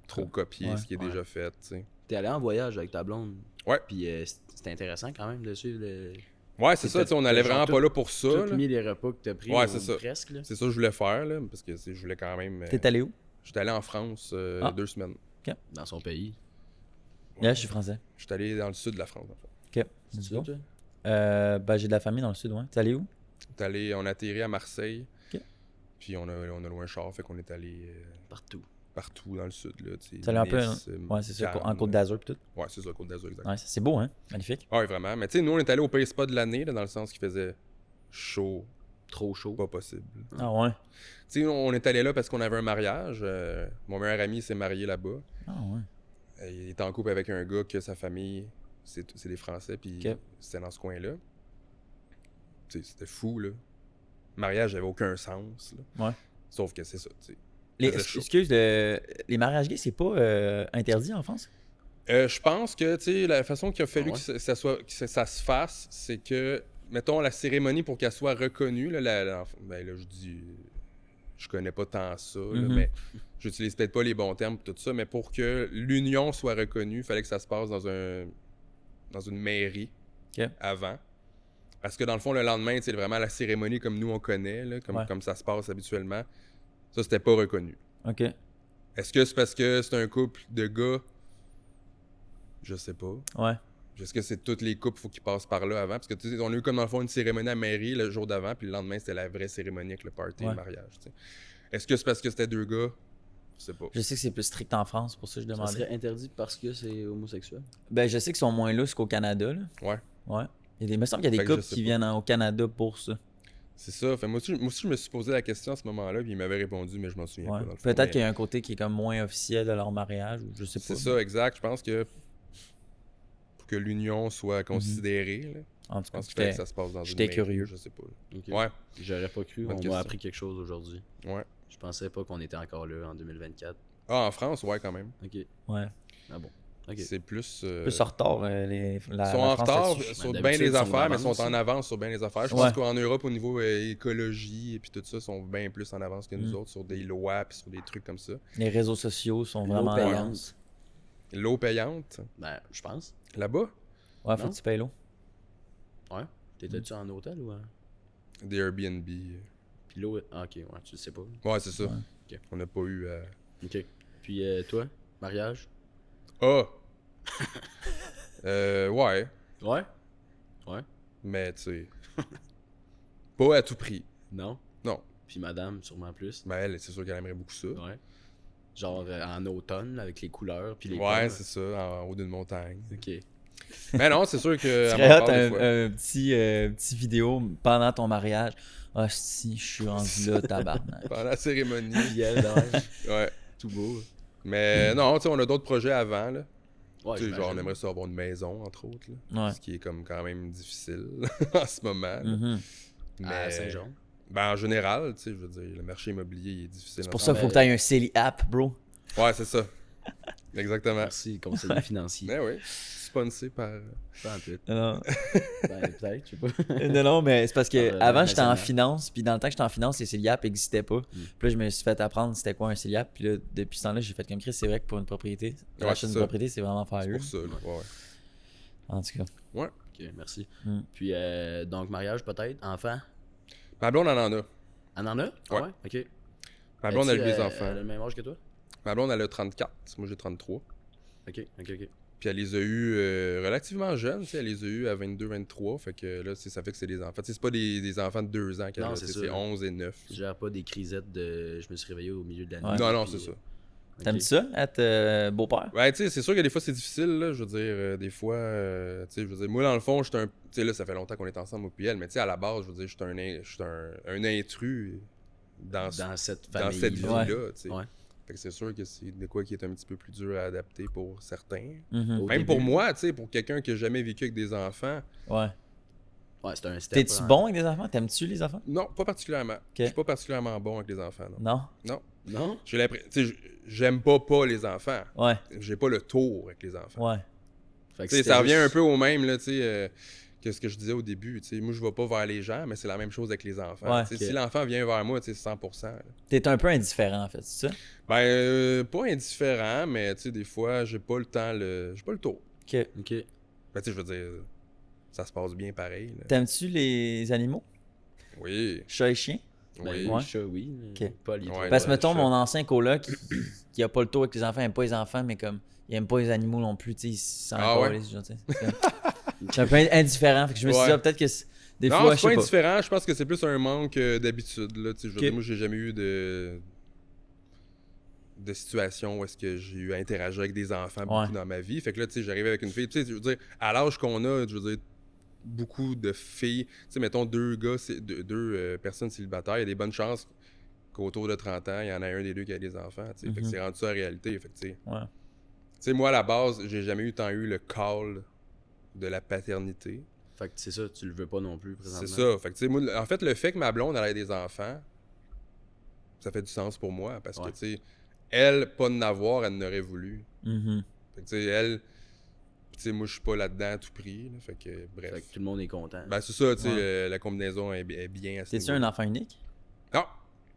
trop copier Ouais. ce qui est déjà fait, tu sais. T'es allé en voyage avec ta blonde. Ouais. Puis c'était intéressant quand même de suivre le. Ouais, c'est ça, tu sais, on allait vraiment pas là pour ça. Tout là. mis les repas que t'as pris. Ouais, ou c'est ça. presque. Là. C'est ça que je voulais faire, là, parce que je voulais quand même... T'es allé où? J'étais allé en France 2 semaines. Dans son pays. Yeah, je suis français. J'étais allé dans le sud de la France, en fait. Ok. C'est Let's ça, go. toi? Ben, j'ai de la famille dans le sud, ouais. T'es allé où? On a atterri à Marseille. Ok. Puis on a loué un char, fait qu'on est allé Partout. partout dans le sud, là, tu sais. T'es allé un peu, Nice, ouais, c'est ça, Cannes. en Côte d'Azur pis tout. Ouais, c'est ça, Côte d'Azur, exact. Ouais, c'est beau, hein? Magnifique. Ouais, vraiment. Mais tu sais, nous, on est allé au pire spot de l'année, là, dans le sens qu'il faisait chaud, Trop chaud. pas possible. Ah ouais? Tu sais, on est allé là parce qu'on avait un mariage. Mon meilleur ami s'est marié là-bas. Ah ouais. Il est en couple avec un gars que sa famille, c'est des Français, puis Ok. c'était dans ce coin-là. Tu sais, c'était fou, là. Le mariage n'avait aucun sens, là. Ouais. Sauf que c'est ça, tu sais. Les, faisait chaud. excuse, les mariages gays, c'est pas interdit en France? Je pense que, tu sais, la façon qu'il a fallu ouais? que ça se fasse, c'est que, mettons, la cérémonie pour qu'elle soit reconnue, là, ben là, je dis, je connais pas tant ça, là, mais j'utilise peut-être pas les bons termes pour tout ça, mais pour que l'union soit reconnue, il fallait que ça se passe dans une mairie Ok. avant. Parce que dans le fond, le lendemain, c'est vraiment la cérémonie comme nous on connaît, là, Ouais. comme ça se passe habituellement. Ça, c'était pas reconnu. Ok. Est-ce que c'est parce que c'est un couple de gars? Je sais pas. Ouais. Est-ce que c'est toutes les couples, faut qu'ils passent par là avant? Parce que tu sais, on a eu comme dans le fond une cérémonie à la mairie le jour d'avant, puis le lendemain, c'était la vraie cérémonie avec le party, Ouais. le mariage. Tu sais. Est-ce que c'est parce que c'était 2 gars? Je sais pas. Je sais que c'est plus strict en France, pour ça que je Ça demandais. serait interdit parce que c'est homosexuel. Ben, je sais qu'ils sont moins lousses qu'au Canada, là. Ouais. Ouais. Il me semble qu'il y a Fait des que je couples sais qui pas. viennent au Canada pour ça. C'est ça. Fait, moi aussi, je me suis posé la question à ce moment-là, puis il m'avait répondu, mais je m'en souviens Ouais. pas. Dans le fond. Peut-être Mais qu'il y a un côté qui est comme moins officiel de leur mariage, ou je sais pas. c'est ça, exact. Je pense que pour que l'union soit considérée, là, En tout je cas, pense qu'il fallait que ça se passe dans une j'étais mairie, curieux. Je sais pas. là. Ok. Ouais. J'aurais pas cru. Bonne On question. m'a appris quelque chose aujourd'hui. Ouais. Je pensais pas qu'on était encore là en 2024. Ah, en France, ouais, quand même. Ok. Ouais. Ah bon. Ok. C'est plus... Plus en retard, Ils sont en retard sur Ben, bien d'habitude, des ils sont affaires, en mais ils sont avance. en avance sur bien des affaires. Je Ouais. pense qu'en Europe, au niveau écologie et puis tout ça, ils sont bien plus en avance que nous autres sur des lois puis sur des trucs comme ça. Les réseaux sociaux sont L'eau vraiment en payante. avance. L'eau payante, Ben, je pense. là-bas, Ouais, faut Non? que tu payes l'eau. Ouais. T'étais-tu en hôtel ou des Airbnb. Puis l'eau. Ah, ok, ouais, tu le sais pas. Ouais, c'est ça. Ouais. Ok. On n'a pas eu... Ok. Puis toi, mariage? Ah! Ouais, Ouais. Ouais. mais tu sais... pas à tout prix. Non. Non. Puis madame, sûrement plus. Mais elle, c'est sûr qu'elle aimerait beaucoup ça. Ouais. Genre en automne, là, avec les couleurs, puis les Ouais, pommes. c'est ça, en haut d'une montagne. Ok. Mais non, c'est sûr que... Tu elle serais m'en hot, parle des fois. un petit vidéo pendant ton mariage. Ah, si, je suis rendu là, tabarnak. Pendant la cérémonie. Puis elle, Ouais. tout beau. Mais non, tu sais, on a d'autres projets avant, là. Ouais, Tu sais, genre, on j'imagine. aimerait ça avoir une maison, entre autres, là. Ouais. Ce qui est comme quand même difficile en ce moment. là. Mhm. Mais, À Saint-Jean. Ben, en général, tu sais, je veux dire, le marché immobilier il est difficile. C'est en pour ce ça qu'il faut que tu aies un Celi app, bro. moment. Ouais, c'est ça. Exactement. Merci, conseiller financier. Mais oui, sponsé par... Pas en tout. Non, Ben, peut-être, je sais pas. non, mais c'est parce que Par, avant j'étais en national. finance, puis dans le temps que j'étais en finance, les Celi app n'existaient pas. Puis là, je me suis fait apprendre c'était quoi un Celi app. Puis là, depuis ce temps-là, j'ai fait comme Chris, c'est vrai que pour une propriété, Ouais, acheter c'est une ça. propriété, c'est vraiment C'est fabuleux. pour ça, là. Ouais, ouais. En tout cas. Ok, merci. Mm. Puis, donc, mariage peut-être, enfant. Ma blonde en a. Elle en a? Ah Ouais. ouais? Ok. Ma blonde a eu Es-tu, des enfants. Elle a le même âge que toi? Ma blonde, elle a 34. Moi, j'ai 33. Ok. Puis elle les a eus relativement jeunes, tu sais, elle les a eus à 22-23, fait que là, ça fait que c'est des enfants. Tu sais, c'est pas des enfants de 2 ans qu'elle Non, a, c'est tu sais, ça. c'est 11 et 9. Tu gères pas des crisettes de je me suis réveillé au milieu de la nuit. Ouais. Non, puis, c'est ça. ok. T'aimes-tu ça, être beau-père? Ouais, tu sais, c'est sûr que des fois c'est difficile, là, je veux dire, des fois, tu sais, je veux dire, moi dans le fond, j'étais un, tu sais, là, ça fait longtemps qu'on est ensemble, moi puis elle, mais tu sais, à la base, je veux dire, j'étais un intrus dans Cette dans famille. cette vie-là, tu sais. Ouais. Fait que c'est sûr que c'est de quoi qui est un petit peu plus dur à adapter pour certains. Mhm. Au Même début. pour moi, tu sais, pour quelqu'un qui a jamais vécu avec des enfants, Ouais. Ouais, c'est un step. T'es-tu hein. bon avec des enfants? T'aimes-tu les enfants? non, pas particulièrement. Je suis pas particulièrement bon avec les enfants, non. Non? Non. Non? J'ai l'impression, tu sais, j'aime pas les enfants. Ouais. J'ai pas le tour avec les enfants. Ouais. Fait que Tu sais, c'était ça revient juste- un peu au même, là, tu sais, que ce que je disais au début. Tu sais, moi, je vais pas vers les gens, mais c'est la même chose avec les enfants. Ouais. Tu sais, Ok. Si l'enfant vient vers moi, tu sais, c'est 100%. là. T'es un peu indifférent, en fait, c'est ça? Ben, pas indifférent, mais tu sais, des fois, j'ai pas le temps, j'ai pas le tour. Ok. Ok. Ben, tu sais, je veux dire, ça se passe bien pareil. là. T'aimes-tu les animaux? Oui, Chat et chien? Ben, oui. Ouais. chat, oui. Mais Ok. pas les Ouais. Parce que, mettons, chat. mon ancien coloc, qui a pas le tour avec les enfants, il aime pas les enfants, mais comme, il aime pas les animaux non plus, tu sais, il s'en Ah ouais? calisse, genre, tu sais. C'est comme- Je suis un peu indifférent, fait que je me suis dit, Ouais. ah, peut-être que des Non, fois, c'est je pas sais pas. indifférent. Je pense que c'est plus un manque d'habitude. Là, tu sais, je veux Ok. dire, moi, j'ai jamais eu de situation où est-ce que j'ai eu à interagir avec des enfants beaucoup Ouais. dans ma vie. Fait que là, tu sais, j'arrivais avec une fille. Tu sais, je veux dire, à l'âge qu'on a, je veux dire, beaucoup de filles. Tu sais, mettons deux gars, deux personnes célibataires, il y a des bonnes chances qu'autour de 30 ans, il y en a un des deux qui a des enfants. Tu sais. Fait que Mhm. c'est rendu ça la réalité. Fait que, tu sais, Ouais. tu sais, moi, à la base, j'ai jamais eu tant eu le call de la paternité. Fait que c'est ça, tu le veux pas non plus présentement. C'est ça. Fait que, tu sais, moi, en fait, le fait que ma blonde elle ait des enfants, ça fait du sens pour moi. Parce Ouais. que, tu sais, elle, pas de n'avoir, elle n'aurait voulu. Mhm. Fait que, tu sais, elle, tu sais, moi, je suis pas là-dedans à tout prix. Là, fait que, bref. Fait que tout le monde est content. Ben, c'est ça, tu sais, Ouais. la combinaison est bien à ce T'es-tu un niveau-là. enfant unique? Non.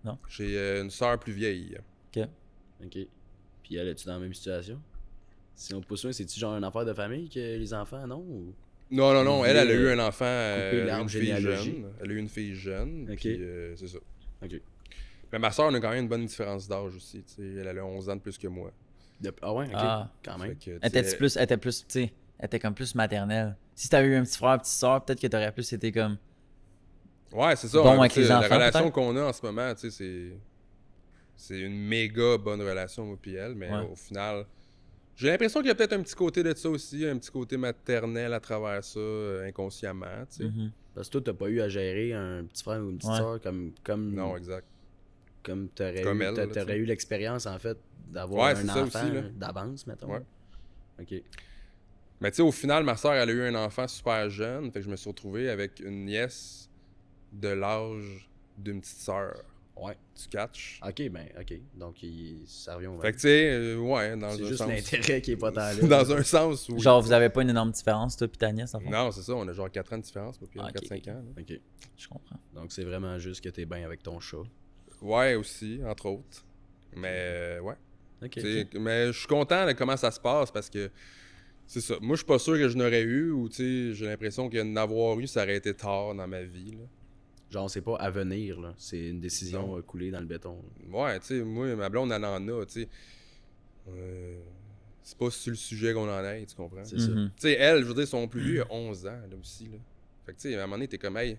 Non. J'ai une sœur plus vieille. Ok. Ok. Puis elle, es-tu dans la même situation? Si on te pousse loin, c'est-tu genre une affaire de famille que les enfants, non? Ou... Non, non, non. Vous Elle a voulez, eu un enfant, couper l'arbre une fille généalogique? jeune. Elle a eu une fille jeune. Ok. Puis, c'est ça. Ok. Mais ma sœur, on a quand même une bonne différence d'âge aussi. Tu sais, elle a 11 ans de plus que moi. Ah ouais, ok. Ah. Quand Fait même. que, tu sais, Elle était plus, tu sais, elle était comme plus maternelle. Si t'avais eu un petit frère, petite soeur, peut-être que t'aurais plus été comme. Ouais, c'est ça. Bon hein, avec tu sais, les la enfants, relation peut-être? qu'on a en ce moment, tu sais, c'est une méga bonne relation, moi puis elle. Mais Ouais. au final, j'ai l'impression qu'il y a peut-être un petit côté de ça aussi, un petit côté maternel à travers ça, inconsciemment, tu sais. Mhm. Parce que toi, t'as pas eu à gérer un petit frère ou une petite Ouais. soeur comme Non, exact. t'aurais Comme eu, elle, là, tu sais. eu l'expérience, en fait, d'avoir Ouais, un c'est ça enfant aussi, là. d'avance, mettons. Ouais. Ok. Mais tu sais, au final, ma soeur, elle a eu un enfant super jeune. Fait que je me suis retrouvé avec une nièce de l'âge d'une petite sœur. Ouais. Tu catches? Ok, ben, ok. Donc, ça revient au même. Fait que tu sais, ouais, dans C'est un juste sens. l'intérêt qui est pas tant là. Dans un sens, oui. Genre, vous avez pas une énorme différence, toi, pis ta nièce, en fond? Non, c'est ça, on a genre 4 ans de différence, puis Ah, ok, 4-5 ans. là. Ok. Je comprends. Donc, c'est vraiment juste que t'es bien avec ton chat. Ouais, aussi, entre autres. Mais ouais. Ok. Tu sais, mais je suis content de comment ça se passe parce que c'est ça. Moi, je suis pas sûr que je n'aurais eu ou tu sais, j'ai l'impression que n'avoir eu, ça aurait été tard dans ma vie. Là. Genre, c'est pas à venir, là. C'est une décision Non. coulée dans le béton. Ouais, tu sais, moi, ma blonde, elle en a, tu sais. C'est pas sur le sujet qu'on en est, tu comprends? C'est Tu ça. Mhm. sais, elle, je veux dire, son plus vieux, il a 11 ans, là aussi, là. Fait que tu sais, à un moment donné, t'es comme, hey.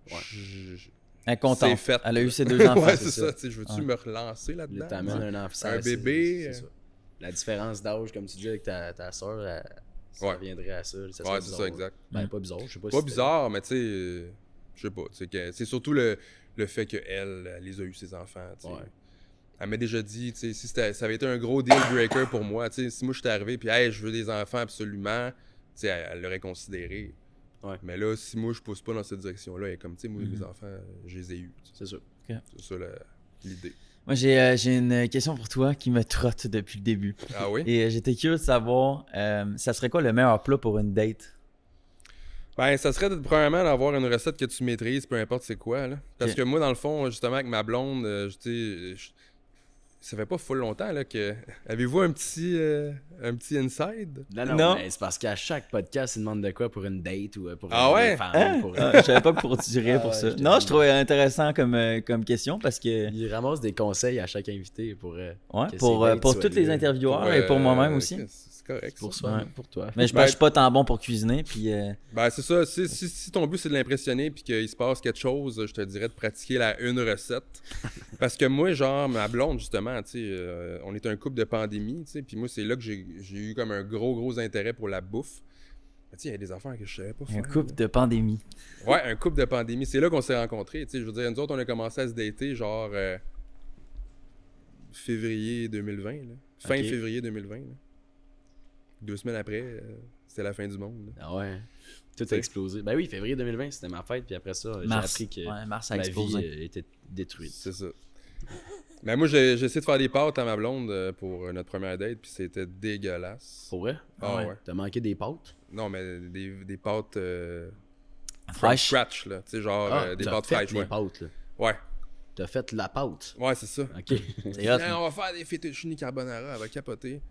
Ouais. Elle est contente. C'est fait. Elle a eu ses deux enfants. ouais, c'est c'est ça. ça, tu sais, je veux-tu Ouais. me relancer Là, là-dedans? t'amènes Ouais. un enfant. Un c'est- bébé, c'est ça. La différence d'âge, comme tu dis, avec ta soeur, ça Ouais. reviendrait à ça. Ça serait Ouais, c'est bizarre. ça, exact. Ben, pas bizarre, je sais pas Pas si bizarre, mais tu sais, je sais pas. Tu sais, c'est surtout le fait qu'elle elle les a eu, ses enfants. Tu sais. Ouais. Elle m'a déjà dit, tu sais, si ça avait été un gros deal breaker pour moi, tu sais, si moi j'étais arrivé puis hey, je veux des enfants absolument, tu sais, elle l'aurait considéré. Ouais. Mais là, si moi je pousse pas dans cette direction-là, elle est comme, tu sais, moi, Mhm. mes enfants, je les ai eus. tu sais. C'est sûr. C'est ça l'idée. Moi, j'ai une question pour toi qui me trotte depuis le début. Ah oui? Et j'étais curieux de savoir, ça serait quoi le meilleur plat pour une date? Ben, ça serait premièrement d'avoir une recette que tu maîtrises, peu importe c'est quoi, là. Parce Ok. que moi, dans le fond, justement, avec ma blonde, tu sais, Ça fait pas full longtemps là que. Avez-vous un petit inside? Non. Mais c'est parce qu'à chaque podcast, ils demandent de quoi pour une date ou pour Ah ouais? une femme. Hein? Pour... Je savais pas que pour tirer pour ouais, ça. je te Non, dis. je trouvais intéressant comme question parce que Ils ramassent des conseils à chaque invité pour. ouais, que pour ses dates pour soient tous les mieux. intervieweurs et pour moi-même aussi. C'est correct. Pour ça. soi, Ouais. pour toi. Mais je pense que je suis pas tant bon pour cuisiner puis Ben, c'est ça. Si ton but c'est de l'impressionner puis qu'il se passe quelque chose, je te dirais de pratiquer la une recette. Parce que moi, genre, ma blonde, justement, tu sais, on est un couple de pandémie, tu sais, puis moi, c'est là que j'ai eu comme un gros intérêt pour la bouffe. Tu sais, il y a des affaires que je savais pas faire. un couple de pandémie. Ouais, un couple de pandémie. C'est là qu'on s'est rencontrés. Tu sais, je veux dire, nous autres, on a commencé à se dater, genre, février 2020, là. Fin Ok. février 2020, là. 2 semaines après, c'était la fin du monde, là. Ah ouais. Tout a T'sais. explosé. Ben oui, février 2020, c'était ma fête, puis après ça, j'ai Mars. appris que Ouais, Mars a ma explosé. vie était détruite. C'est ça. Mais moi, j'ai essayé de faire des pâtes à ma blonde pour notre première date, puis c'était dégueulasse. Pour vrai? Ah ouais. T'as manqué des pâtes? Non, mais des pâtes from Fraîche. scratch, là. Tu sais, genre des t'as pâtes fait fraîches, les ouais. pâtes, là. Ouais. T'as fait la pâte. Ouais, c'est ça. OK. C'est hot. On va faire des fettuccine carbonara, elle va capoter.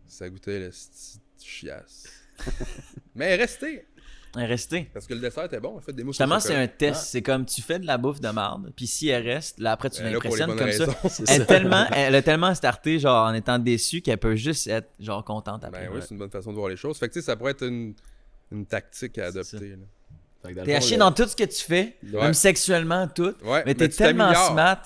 Ça goûtait le petite chiasse. Mais restez! Restez. Parce que le dessert était bon, en fait, des mousses au Justement, c'est chocolat. un test. C'est comme tu fais de la bouffe de marde, puis si elle reste, là après tu Là, pour les l'impressionnes bonnes comme ça. raisons. C'est Elle, ça. elle a tellement starté genre en étant déçue qu'elle peut juste être genre contente après. Ben oui, c'est une bonne façon de voir les choses. Fait que tu sais, ça pourrait être une tactique à C'est adopter. Là. Fait que dans le T'es à fond, chier là, dans tout ce que tu fais, Ouais. même sexuuellement, tout. Ouais, mais t'es tu tellement t'améliores. smart.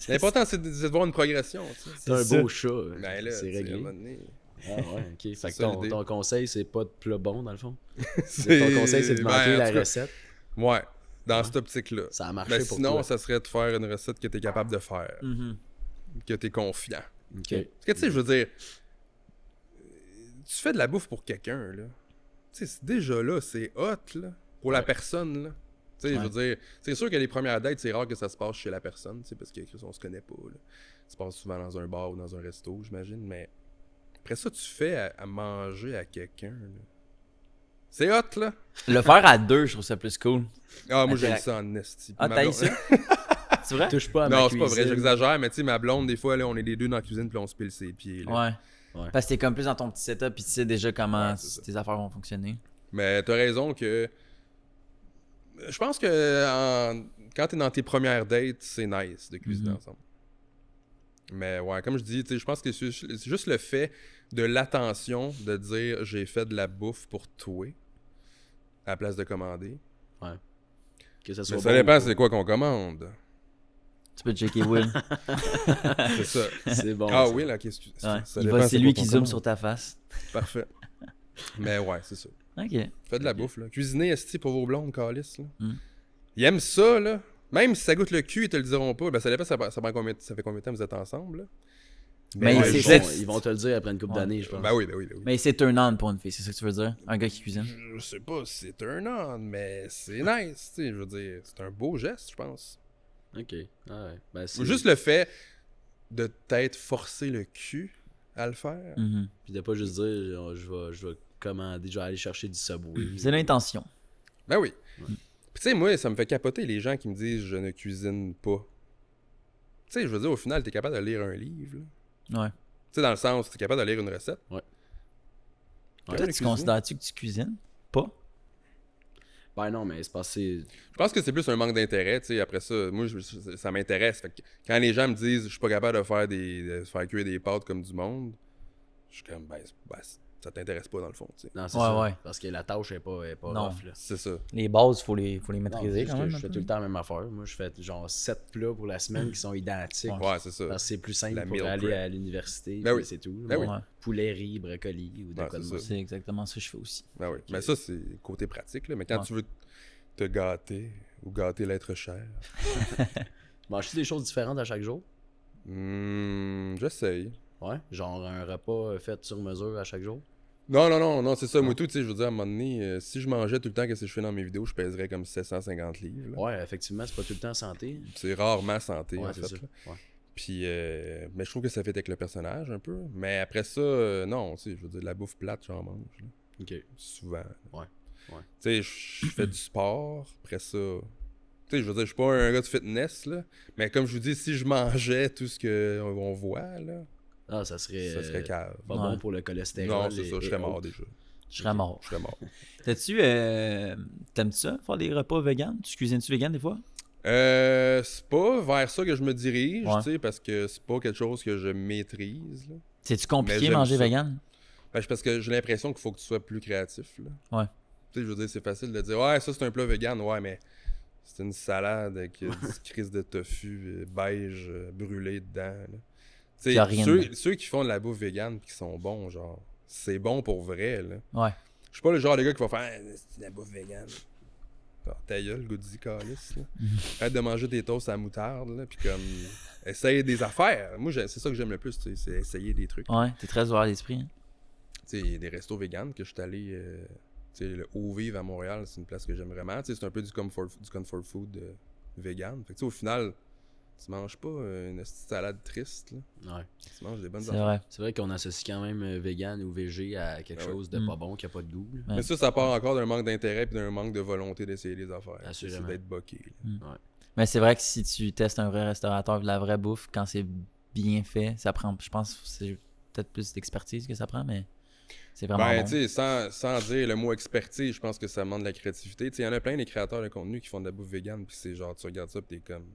L'important, c'est de voir une progression. Tu sais. t'as un c'est beau chat. Ben là, c'est tu sais, à un réglé. moment donné, Ah ouais, ok. Fait que ça, ton, l'idée. ton conseil, c'est pas de plat bon, dans le fond? c'est- Ton conseil, c'est de ben, manquer en la tout cas, recette. Ouais, dans cette optique-là. Ça a marché Mais pour sinon, toi. ça serait de faire une recette que t'es capable de faire, Mhm. que t'es confiant. OK. Parce que tu sais, je veux dire, tu fais de la bouffe pour quelqu'un, là. Tu sais, déjà là, c'est hot, là, pour la Ouais. personne, là. Tu sais, je Ouais. veux dire, c'est sûr que les premières dates, c'est rare que ça se passe chez la personne, tu sais, parce qu'on se connaît pas, là. Ça se passe souvent dans un bar ou dans un resto, j'imagine, mais après ça, tu fais à manger à quelqu'un, là. C'est hot, là. Le faire à deux, je trouve ça plus cool. Ah, moi, j'ai Interact- ça en esti. Ah, Ma t'as eu blonde- ça? C'est vrai? Touche pas à ma Non, c'est pas vrai, cuisine. j'exagère, mais tu sais, ma blonde, des fois, là, on est les deux dans la cuisine, puis on se pile ses pieds, là. Ouais. Ouais. Parce que t'es comme plus dans ton petit setup, puis tu sais déjà comment Ouais, c'est ça. tes affaires vont fonctionner. Mais t'as raison que. Je pense que quand t'es dans tes premières dates, c'est nice de cuisiner Mhm. ensemble. Mais ouais, comme je dis, tu sais, je pense que c'est juste le fait de l'attention de dire j'ai fait de la bouffe pour toi à la place de commander. Que ça soit Mais ça bon dépend ou c'est quoi qu'on commande. Tu peux checker Will. C'est ça. pas. C'est bon. Ah ça. oui, la question. Ouais. Ça Il dépend va, c'est c'est lui quoi qui qu'on zoome commande. sur ta face. Parfait. Mais ouais, c'est ça. Ok. Faites de la bouffe, là. Cuisiner, esti, pour vos blondes, calice, là. Mm. Ils aiment ça, là. Même si ça goûte le cul, ils te le diront pas. Ben, ça dépend, ça fait combien de temps vous êtes ensemble, là. Mais Ouais, c'est- ils vont te le dire après une couple Ouais. d'années, je pense. Ben oui, ben oui, ben oui. Mais c'est turn on pour une fille, c'est ça que tu veux dire? Un gars qui cuisine? Je sais pas si c'est turn on, mais c'est nice, tu sais. Je veux dire, c'est un beau geste, je pense. Ok. Ah ouais. Ben, c'est... Ou juste le fait de peut-être forcer le cul à le faire. Mhm. Puis de pas juste dire, genre, je vais commander, je vais aller chercher du Subway. C'est l'intention. Ben oui. Puis tu sais, moi, ça me fait capoter les gens qui me disent je ne cuisine pas. Tu sais, je veux dire, au final, t'es capable de lire un livre, là. Ouais. Tu sais, dans le sens, t'es capable de lire une recette. Ouais. Toi, Capable de tu cuisiner. considères-tu que tu cuisines? Pas? Ben non, mais c'est passé. Je pense que c'est plus un manque d'intérêt, tu sais. Après ça, moi, ça m'intéresse. Fait que quand les gens me disent je suis pas capable de faire cuire des pâtes comme du monde, je suis comme, ça t'intéresse pas dans le fond, tu sais. Non, c'est Ouais, ça. ouais. Parce que la tâche est pas Non. rough, là. C'est ça. Les bases, faut les Non, maîtriser c'est quand juste que même. je un fais peu. tout le temps la même affaire. Moi, je fais genre 7 plats pour la semaine qui sont identiques. Ouais, c'est ça. Parce que c'est plus simple La pour meal aller prep. à l'université. Ben puis oui. c'est tout. Ben oui. Ouais. Poulet, riz, brocoli ou de Ouais, quoi de c'est même. ça. C'est exactement ça que je fais aussi. Ben oui. Mais ça, c'est côté pratique, là. Mais quand Ouais. tu veux te gâter ou gâter l'être cher, Manges-tu des choses différentes à chaque jour? j'essaye. Ouais. Genre un repas fait sur mesure à chaque jour? Non, c'est ça. Non. Moi, tout, tu sais, je veux dire, à un moment donné, si je mangeais tout le temps que je fais dans mes vidéos, je pèserais comme 750 livres. là. Ouais, effectivement, c'est pas tout le temps santé. C'est rarement santé, Ouais, en c'est fait. ça. là. Ouais. Puis, mais je trouve que ça fait avec le personnage un peu. Mais après ça, non, tu sais, je veux dire, la bouffe plate, j'en mange. là. Ok. Souvent. Ouais. Tu sais, je fais du sport. Après ça, Tu sais, je veux dire, je suis pas un gars de fitness, là. Mais comme je vous dis, si je mangeais tout ce qu'on voit, là, Ah, ça serait cave. pas bon pour le cholestérol. Non, c'est ça, je serais mort déjà. Je serais mort. Je serais mort. T'aimes-tu ça, faire des repas vegan? Tu cuisines-tu vegan des fois? C'est pas vers ça que je me dirige, Ouais. tu sais, parce que c'est pas quelque chose que je maîtrise, là. C'est-tu Mais compliqué j'aime manger ça. vegan? Ben, parce que j'ai l'impression qu'il faut que tu sois plus créatif, là. Ouais. Tu sais, je veux dire, c'est facile de dire, ouais, ça c'est un plat vegan, ouais, mais c'est une salade avec une crise de tofu beige brûlé dedans, là. Tu Y a sais, rien ceux qui font de la bouffe vegan pis qui sont bons, genre, c'est bon pour vrai, là. Ouais. Je suis pas le genre de gars qui va faire, c'est de la bouffe vegan. Alors, ta gueule, goody calice, là. Arrête de manger tes toasts à la moutarde, là, pis comme, essaye des affaires. Moi, c'est ça que j'aime le plus, tu sais, c'est essayer des trucs. Ouais, t'es très ouvert d'esprit. Hein? Tu sais, il y a des restos vegan que je suis allé. Tu sais, le Au Vive à Montréal, c'est une place que j'aime vraiment. Tu sais, c'est un peu du comfort food vegan. Fait que tu sais, au final, tu manges pas une petite salade triste, là. Ouais. Tu manges des bonnes C'est affaires. vrai. C'est vrai qu'on associe quand même vegan ou végé à quelque chose de pas bon, qui a pas de goût. Là. Ouais. Mais ça part encore d'un manque d'intérêt et d'un manque de volonté d'essayer des affaires. Assurément. C'est d'être boqué, là. Mais c'est vrai que si tu testes un vrai restaurateur de la vraie bouffe, quand c'est bien fait, ça prend, je pense que c'est peut-être plus d'expertise que ça prend, mais c'est vraiment Ben, bon. tu sais, sans dire le mot expertise, je pense que ça demande de la créativité. Tu sais, il y en a plein des créateurs de contenu qui font de la bouffe vegan, puis c'est genre, tu regardes ça, puis t'es comme.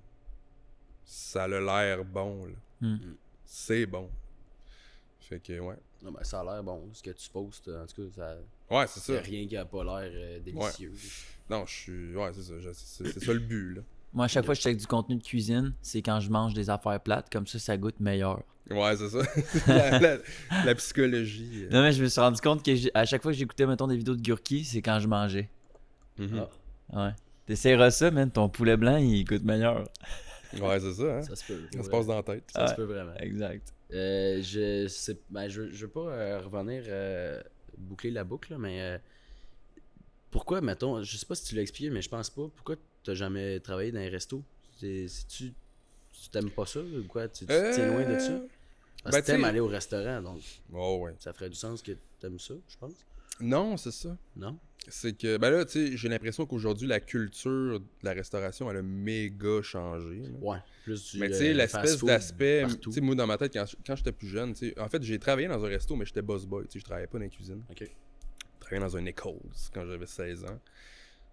Ça a l'air bon, là. Mm. C'est bon. Fait que, ouais. Non, ben, ça a l'air bon. Ce que tu postes, en tout cas, ça. Ouais, c'est Y a ça. rien qui a pas l'air délicieux. Non, je suis. Ouais, c'est ça. C'est ça le but, là. Moi, à chaque fois que je check du contenu de cuisine, c'est quand je mange des affaires plates, comme ça goûte meilleur. Ouais, c'est ça. la psychologie. Non, mais je me suis rendu compte que à chaque fois que j'écoutais, mettons, des vidéos de Gurki, c'est quand je mangeais. Mhm. Ouais. T'essaieras ça, man, ton poulet blanc, il goûte meilleur. Ouais, c'est ça, hein. Ça se peut. Ça se passe dans la tête. Ça se Ouais. peut vraiment. Exact. Je veux pas revenir boucler la boucle, là, mais pourquoi, mettons, je sais pas si tu l'as expliqué, mais je pense pas, pourquoi t'as jamais travaillé dans un resto? Tu t'aimes pas ça ou quoi? Tu t'es loin de ça? Parce Ben, que t'aimes t'sais- aller au restaurant, donc Oh, ouais. ça ferait du sens que t'aimes ça, je pense. Non, c'est ça. Non? C'est que, ben là, tu sais, j'ai l'impression qu'aujourd'hui, la culture de la restauration, elle a méga changé, là. Ouais. Plus du Mais tu sais, l'espèce fast-food d'aspect, partout. tu sais, moi dans ma tête, quand j'étais plus jeune, tu sais, en fait, j'ai travaillé dans un resto, mais j'étais boss boy, tu sais, je travaillais pas dans la cuisine. Ok. Je travaillais dans un Nichols quand j'avais 16 ans.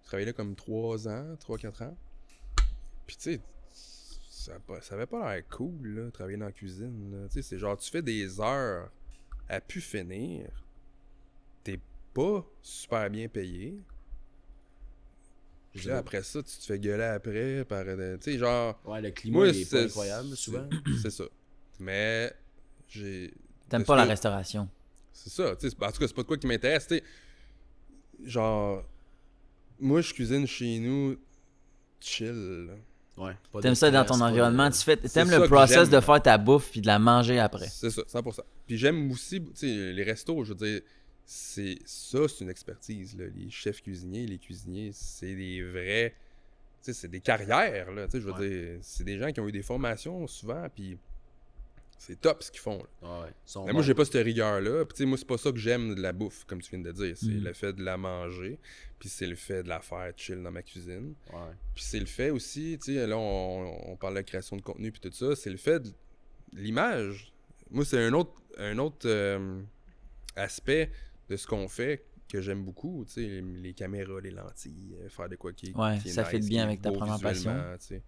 Je travaillais là comme 3-4 ans. Puis tu sais, ça avait pas l'air cool, là, travailler dans la cuisine, là. Tu sais, c'est genre, tu fais des heures à pu finir, t'es pas super bien payé. Puis là, après ça, tu te fais gueuler après par... tu sais, genre... Ouais, le climat Moi, il est pas incroyable, souvent. C'est ça. Mais j'ai... T'aimes de pas ce la que- restauration. C'est ça, tu sais. En tout cas, c'est pas de quoi qui m'intéresse, tu sais. Genre... Moi, je cuisine chez nous chill, là. Ouais. pas de T'aimes ça dans stress, ton pas de- environnement. T'aimes ça le que process j'aime. de faire ta bouffe puis de la manger après. C'est ça, 100%. Puis j'aime aussi, tu sais, les restos, je veux dire, c'est une expertise, là. Les chefs cuisiniers, les cuisiniers, c'est des vrais... Tu sais, c'est des carrières, là. Tu sais, je veux Ouais. dire, c'est des gens qui ont eu des formations souvent, puis c'est top ce qu'ils font, là. Ouais, ils sont Mais moi, bons. j'ai pas cette rigueur-là. Puis, tu sais, moi, c'est pas ça que j'aime de la bouffe, comme tu viens de dire. C'est Mm. le fait de la manger, puis c'est le fait de la faire chill dans ma cuisine. Ouais. Puis c'est le fait aussi, tu sais, là, on parle de création de contenu, puis tout ça, c'est le fait de l'image. Moi, c'est un autre aspect de ce qu'on fait que j'aime beaucoup, tu sais, les caméras, les lentilles, faire de quoi Ouais, qui est ça nice, fit qui bien est avec ta beau première passion. visuellement, tu sais.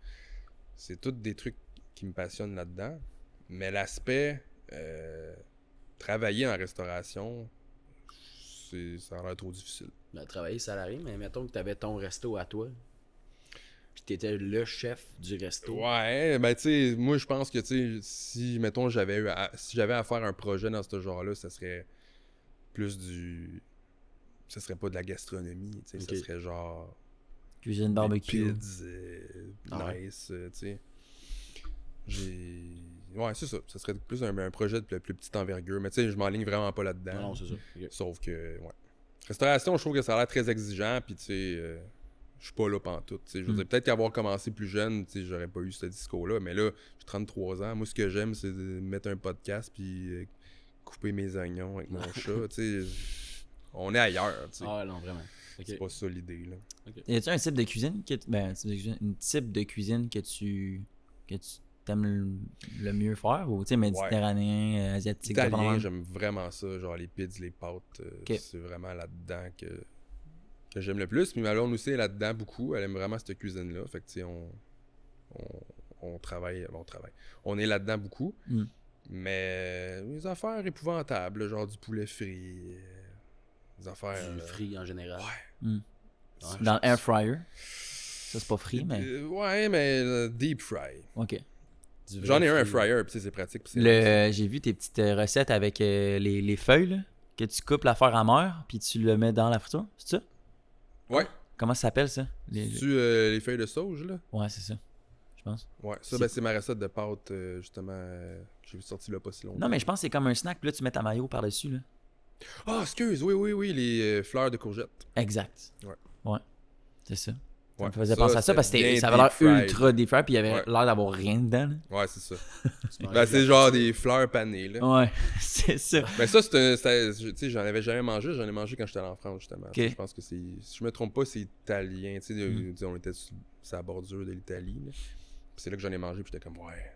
C'est tous des trucs qui me passionnent là-dedans. Mais l'aspect travailler en restauration, ça a l'air trop difficile. Ben, travailler salarié, mais mettons que t'avais ton resto à toi. Puis t'étais le chef du resto. Ouais, ben tu sais, moi je pense que tu sais, si mettons si j'avais à faire un projet dans ce genre-là, ça serait plus ça serait pas de la gastronomie, tu sais, Ok. ça serait genre Cuisine des barbecue. pids, Ah ouais. nice, tu sais. Ouais, c'est ça. Ça serait plus un projet de plus petite envergure. Mais tu sais, je m'enligne vraiment pas là-dedans. Non, c'est ça. Ok. Sauf que, ouais. Restauration, je trouve que ça a l'air très exigeant. Puis, tu sais, je suis pas là pantoute. Tu sais, je veux dire, peut-être qu'avoir commencé plus jeune, tu sais, j'aurais pas eu ce discours-là. Mais là, j'ai 33 ans. Moi, ce que j'aime, c'est de mettre un podcast puis couper mes oignons avec mon chat. Tu sais, on est ailleurs. Tu sais. Ah ouais, non, vraiment. C'est pas ça l'idée, là. Y a-tu un type de cuisine un type de cuisine que tu t'aimes le mieux faire, ou tu sais, méditerranéen, asiatique, Italien, j'aime vraiment ça, genre les pizzas, les pâtes, c'est vraiment là-dedans que j'aime le plus. Mais ma blonde aussi est là-dedans beaucoup, elle aime vraiment cette cuisine-là, fait que tu sais, on travaille, on est là-dedans beaucoup, mais les affaires épouvantables, genre du poulet frit, des affaires... Du frit en général. Ouais. Dans l'air fryer. Ça, c'est pas frit, mais... ouais, mais deep fry. OK. J'en ai un air fryer, puis c'est pratique. J'ai vu tes petites recettes avec les feuilles, là, que tu coupes l'affaire à mort, puis tu le mets dans la friture, c'est ça? Ouais. Comment ça s'appelle, ça? Les feuilles de sauge, là? Ouais, c'est ça, je pense. Ouais, ça, c'est ma recette de pâte, justement, que j'ai sorti là pas si longtemps. Non, mais je pense que c'est comme un snack, puis là, tu mets ta mayo par-dessus, là. Ah, excuse, oui, les fleurs de courgette. Exact. Ouais. C'est ça. Ça Ouais. me faisait penser à ça, parce que ça avait l'air ultra deep fry, puis il y avait l'air d'avoir rien dedans, là. Ouais, c'est ça. Ben, c'est genre des fleurs panées, là. Ouais, c'est ça. Ben ça, tu sais, j'en avais jamais mangé. J'en ai mangé quand j'étais allé en France, justement. Okay. Je pense que c'est... Si je me trompe pas, c'est italien. Tu sais, on était sur la bordure de l'Italie, là. Puis c'est là que j'en ai mangé, puis j'étais comme, ouais.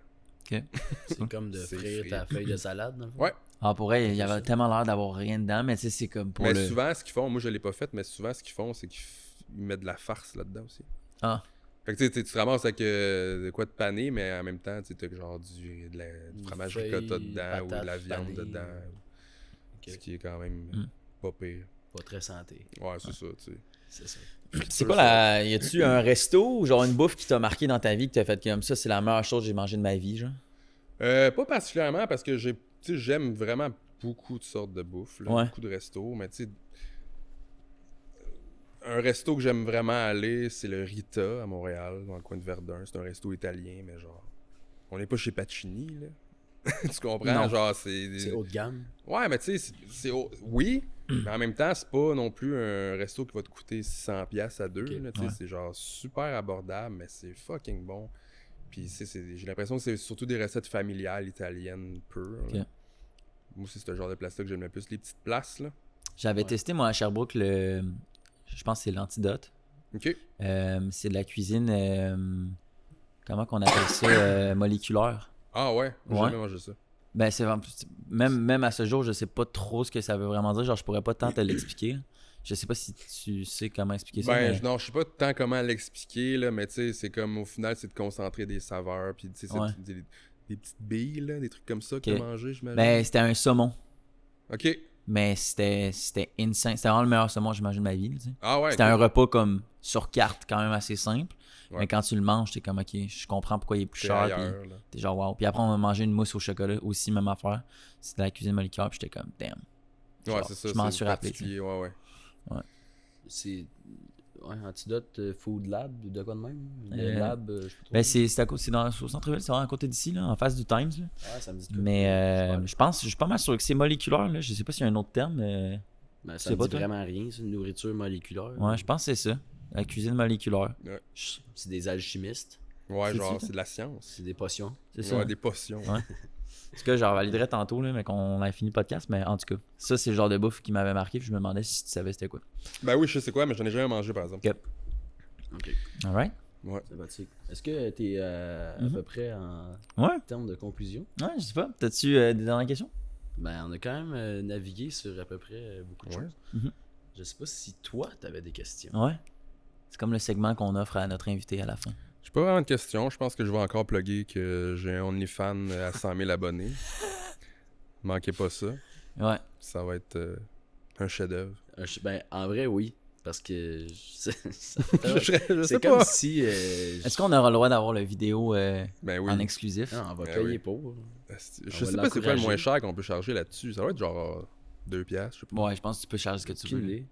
OK. C'est comme de frire ta feuille de salade, dans le fond. Ouais. Ah, pour elle, il y avait tellement l'air d'avoir rien dedans, mais tu sais, c'est comme pour mais souvent, ce qu'ils font, moi je l'ai pas fait, mais souvent, ce qu'ils font, c'est qu'ils mettent de la farce là-dedans aussi. Ah. Fait que tu te ramasses avec de quoi de pané, mais en même temps, tu as genre du fromage ricotta dedans ou de la viande panées. dedans. Okay. Ce qui est quand même pas pire. Pas très santé. Ouais, c'est ça, tu sais. C'est ça. C'est quoi y a-tu un resto ou genre une bouffe qui t'a marqué dans ta vie, que t'as fait comme ça, c'est la meilleure chose que j'ai mangé de ma vie, genre? Pas particulièrement, parce que j'aime vraiment beaucoup de sortes de bouffe, là, ouais. beaucoup de restos, mais tu sais, un resto que j'aime vraiment aller, c'est le Rita à Montréal, dans le coin de Verdun. C'est un resto italien, mais genre, on n'est pas chez Pacini, là. Tu comprends? Non. Genre, c'est haut de gamme. Ouais, mais tu sais, oui, mais en même temps, c'est pas non plus un resto qui va te coûter 600$ à deux. Okay. Là, ouais. C'est genre super abordable, mais c'est fucking bon. Puis j'ai l'impression que c'est surtout des recettes familiales italiennes pures. Okay. Moi, c'est ce genre de place-là que j'aime le plus. Les petites places, là. J'avais testé, moi, à Sherbrooke, je pense que c'est l'Antidote. OK. C'est de la cuisine, comment qu'on appelle ça, moléculaire. Ah ouais? J'ai jamais mangé ça. Ben, c'est même à ce jour, je sais pas trop ce que ça veut vraiment dire. Genre, je pourrais pas tant te l'expliquer. Je sais pas si tu sais comment expliquer ça. Ben, non, je sais pas tant comment l'expliquer, là, mais tu sais, c'est comme au final, c'est de concentrer des saveurs, puis tu sais, des petites billes, là, des trucs comme ça que t'as mangé, j'imagine. Ben, c'était un saumon. OK. Mais c'était insane. C'était vraiment le meilleur saumon, j'imagine, de ma vie. T'sais. Ah ouais. C'était un repas comme sur carte, quand même assez simple. Ouais. Mais quand tu le manges, t'es comme, OK, je comprends pourquoi il est plus cher. Ailleurs, puis t'es genre, wow. Puis après, on a mangé une mousse au chocolat, aussi, même affaire. C'était de la cuisine moléculaire, puis j'étais comme, damn. Ouais, genre, c'est ça. Je m'en suis rappelé. Ouais. C'est. Ouais, Antidote Food Lab, de quoi de même? Lab, je sais pas trop. Ben, c'est au centre-ville, c'est vraiment à côté d'ici, là, en face du Times. Là. Ouais, ça me dit mais je suis pas mal sûr que c'est moléculaire, là. Je sais pas s'il y a un autre terme, mais. Ben, ça me dit vraiment rien, c'est une nourriture moléculaire. Ouais, je pense que c'est ça. La cuisine moléculaire. Ouais. C'est des alchimistes. Ouais, genre, c'est de la science. C'est des potions. C'est ça. Ouais, des potions. Ouais. En tout cas, j'en validerais tantôt, là, mais qu'on a fini le podcast. Mais en tout cas, ça, c'est le genre de bouffe qui m'avait marqué. Puis je me demandais si tu savais c'était quoi. Ben oui, je sais quoi, mais j'en ai jamais mangé, par exemple. OK. Alright. Ouais. Sympathique. Est-ce que t'es à peu près en termes de conclusion? Ouais, je sais pas. T'as-tu des dernières questions? Ben, on a quand même navigué sur à peu près beaucoup de choses. Je sais pas si toi, t'avais des questions. Ouais. C'est comme le segment qu'on offre à notre invité à la fin. J'ai pas vraiment de questions. Je pense que je vais encore plugger que j'ai un OnlyFans à 100 000 abonnés. Manquez pas ça. Ouais. Ça va être un chef-d'œuvre. Ben, en vrai, oui. Parce que je c'est comme si... Est-ce qu'on aura le droit d'avoir la vidéo en exclusif? Non, on va payer pour. Je sais pas c'est quoi le moins cher qu'on peut charger là-dessus. Ça va être genre 2$, je sais pas. Ouais, je pense que tu peux charger ce que tu veux.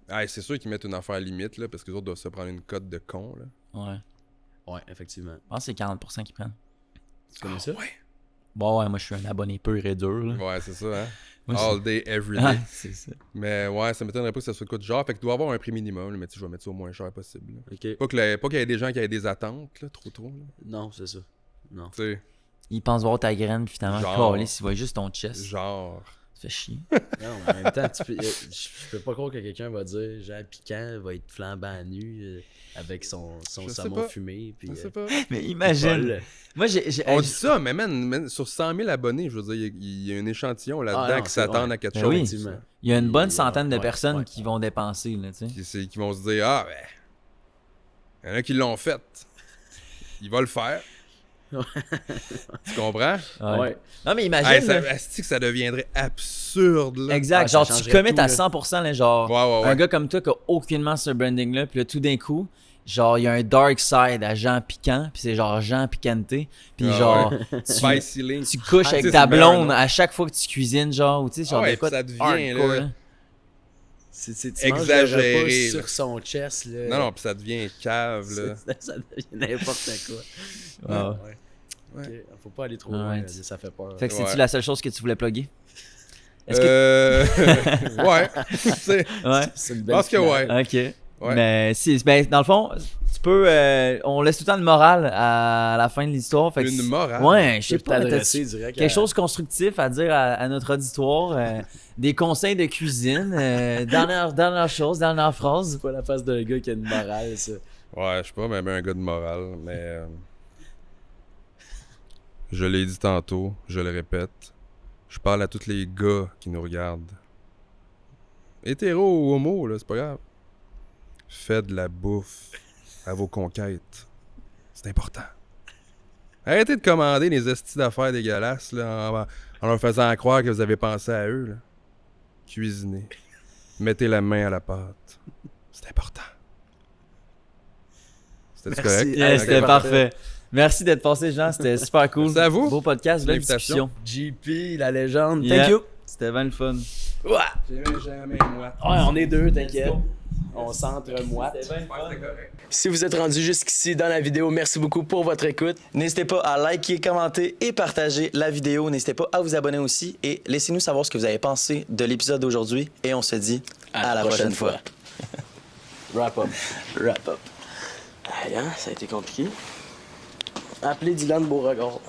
Ah, c'est sûr qu'ils mettent une affaire limite, là, parce que les autres doivent se prendre une cote de con, là. Ouais. Ouais, effectivement. Je pense que c'est 40% qu'ils prennent. Tu connais ça? Ouais. Bon, ouais, moi je suis un abonné pur et dur, là. Ouais, c'est ça, hein. Moi, All day, every day. Ah, c'est ça. Mais ouais, ça m'étonnerait pas que ça soit de quoi de genre. Fait que tu dois avoir un prix minimum, là, mais tu sais, je vais mettre ça au moins cher possible. Okay. Pas qu'il y ait des gens qui aient des attentes, là, trop. Là. Non, c'est ça. Non. Tu sais. Ils pensent voir ta graine, puis finalement, genre, ils voient juste ton chest. Genre. Fais chier. Non, en même temps, je peux pas croire que quelqu'un va dire Jean Piquant va être flambant nu avec son saumon fumé. Puis, Je sais pas. Mais imagine. Paul. Moi, On dit ça, mais man, sur 100 000 abonnés, je veux dire, il y a un échantillon là-dedans non, qui c'est s'attendent vrai. à quelque Ben chose. oui. Effectivement. Il y a une bonne Et, centaine de ouais, personnes ouais. qui vont dépenser, là, tu sais. Qui vont se dire, ah, ben, il y en a qui l'ont fait. Il va le faire. Tu comprends? Ouais. Non, mais imagine. Hey, là. asti que ça deviendrait absurde, là. Exact. Ah, ça Genre, tu changerait commets tout, à là. 100%, là, genre, Ouais. un gars comme toi qui a aucunement ce branding-là, puis là, tout d'un coup, genre, il y a un dark side à Jean Piquant, puis c'est genre Jean Piquanté, puis Ah genre, Spicy Link. tu couches Ah, avec tu sais, ta c'est le meilleur blonde nom. à chaque fois que tu cuisines, genre, ou tu sais, genre, Ah ouais, de quoi ça devient, hardcore, là. là. Tu Exagéré, manges le repas là. sur son chest. Là. Non, puis ça devient cave, là. Ça devient n'importe quoi. Ah. Ouais. Ouais. Ok, faut pas aller trop Ah, loin, ouais. là, ça fait peur. Fait que c'est-tu Ouais. la seule chose que tu voulais plugger? Est-ce que... Ouais. C'est- Ouais. C'est une Je belle pense que finale. ouais. Ok. Ouais. Mais ben, dans le fond, tu peux. On laisse tout le temps de morale à la fin de l'histoire. Fait que Une morale. Ouais, je sais Tu peux pas. t'adresser t'as-tu direct quelque chose de constructif à dire à notre auditoire. Des conseils de cuisine. Dernière chose, dernière phrase. C'est pas la face d'un gars qui a une morale, ça. Ouais, je suis pas même un gars de morale, mais je l'ai dit tantôt, je le répète. Je parle à tous les gars qui nous regardent. Hétéro ou homo, là, c'est pas grave. Faites de la bouffe à vos conquêtes. C'est important. Arrêtez de commander des estis d'affaires dégueulasses là, en leur faisant croire que vous avez pensé à eux. Là. Cuisinez. Mettez la main à la pâte. C'est important. C'était Merci. correct? Yeah, Ok, c'était parfait. parfait. Merci d'être passé, Jean. C'était super cool. Merci à vous. Beau podcast, belle L'invitation. discussion. JP, la légende. Yeah. Thank you. C'était bien le fun. Ouais. Jamais moi. On est deux, t'inquiète. On s'entre-moite. C'était bien le fun. Si vous êtes rendu jusqu'ici dans la vidéo, merci beaucoup pour votre écoute. N'hésitez pas à liker, commenter et partager la vidéo. N'hésitez pas à vous abonner aussi et laissez-nous savoir ce que vous avez pensé de l'épisode d'aujourd'hui. Et on se dit à la prochaine fois. Wrap up. Wrap up. Aïe, hein, ça a été compliqué. Appelez Dylan Beauregard.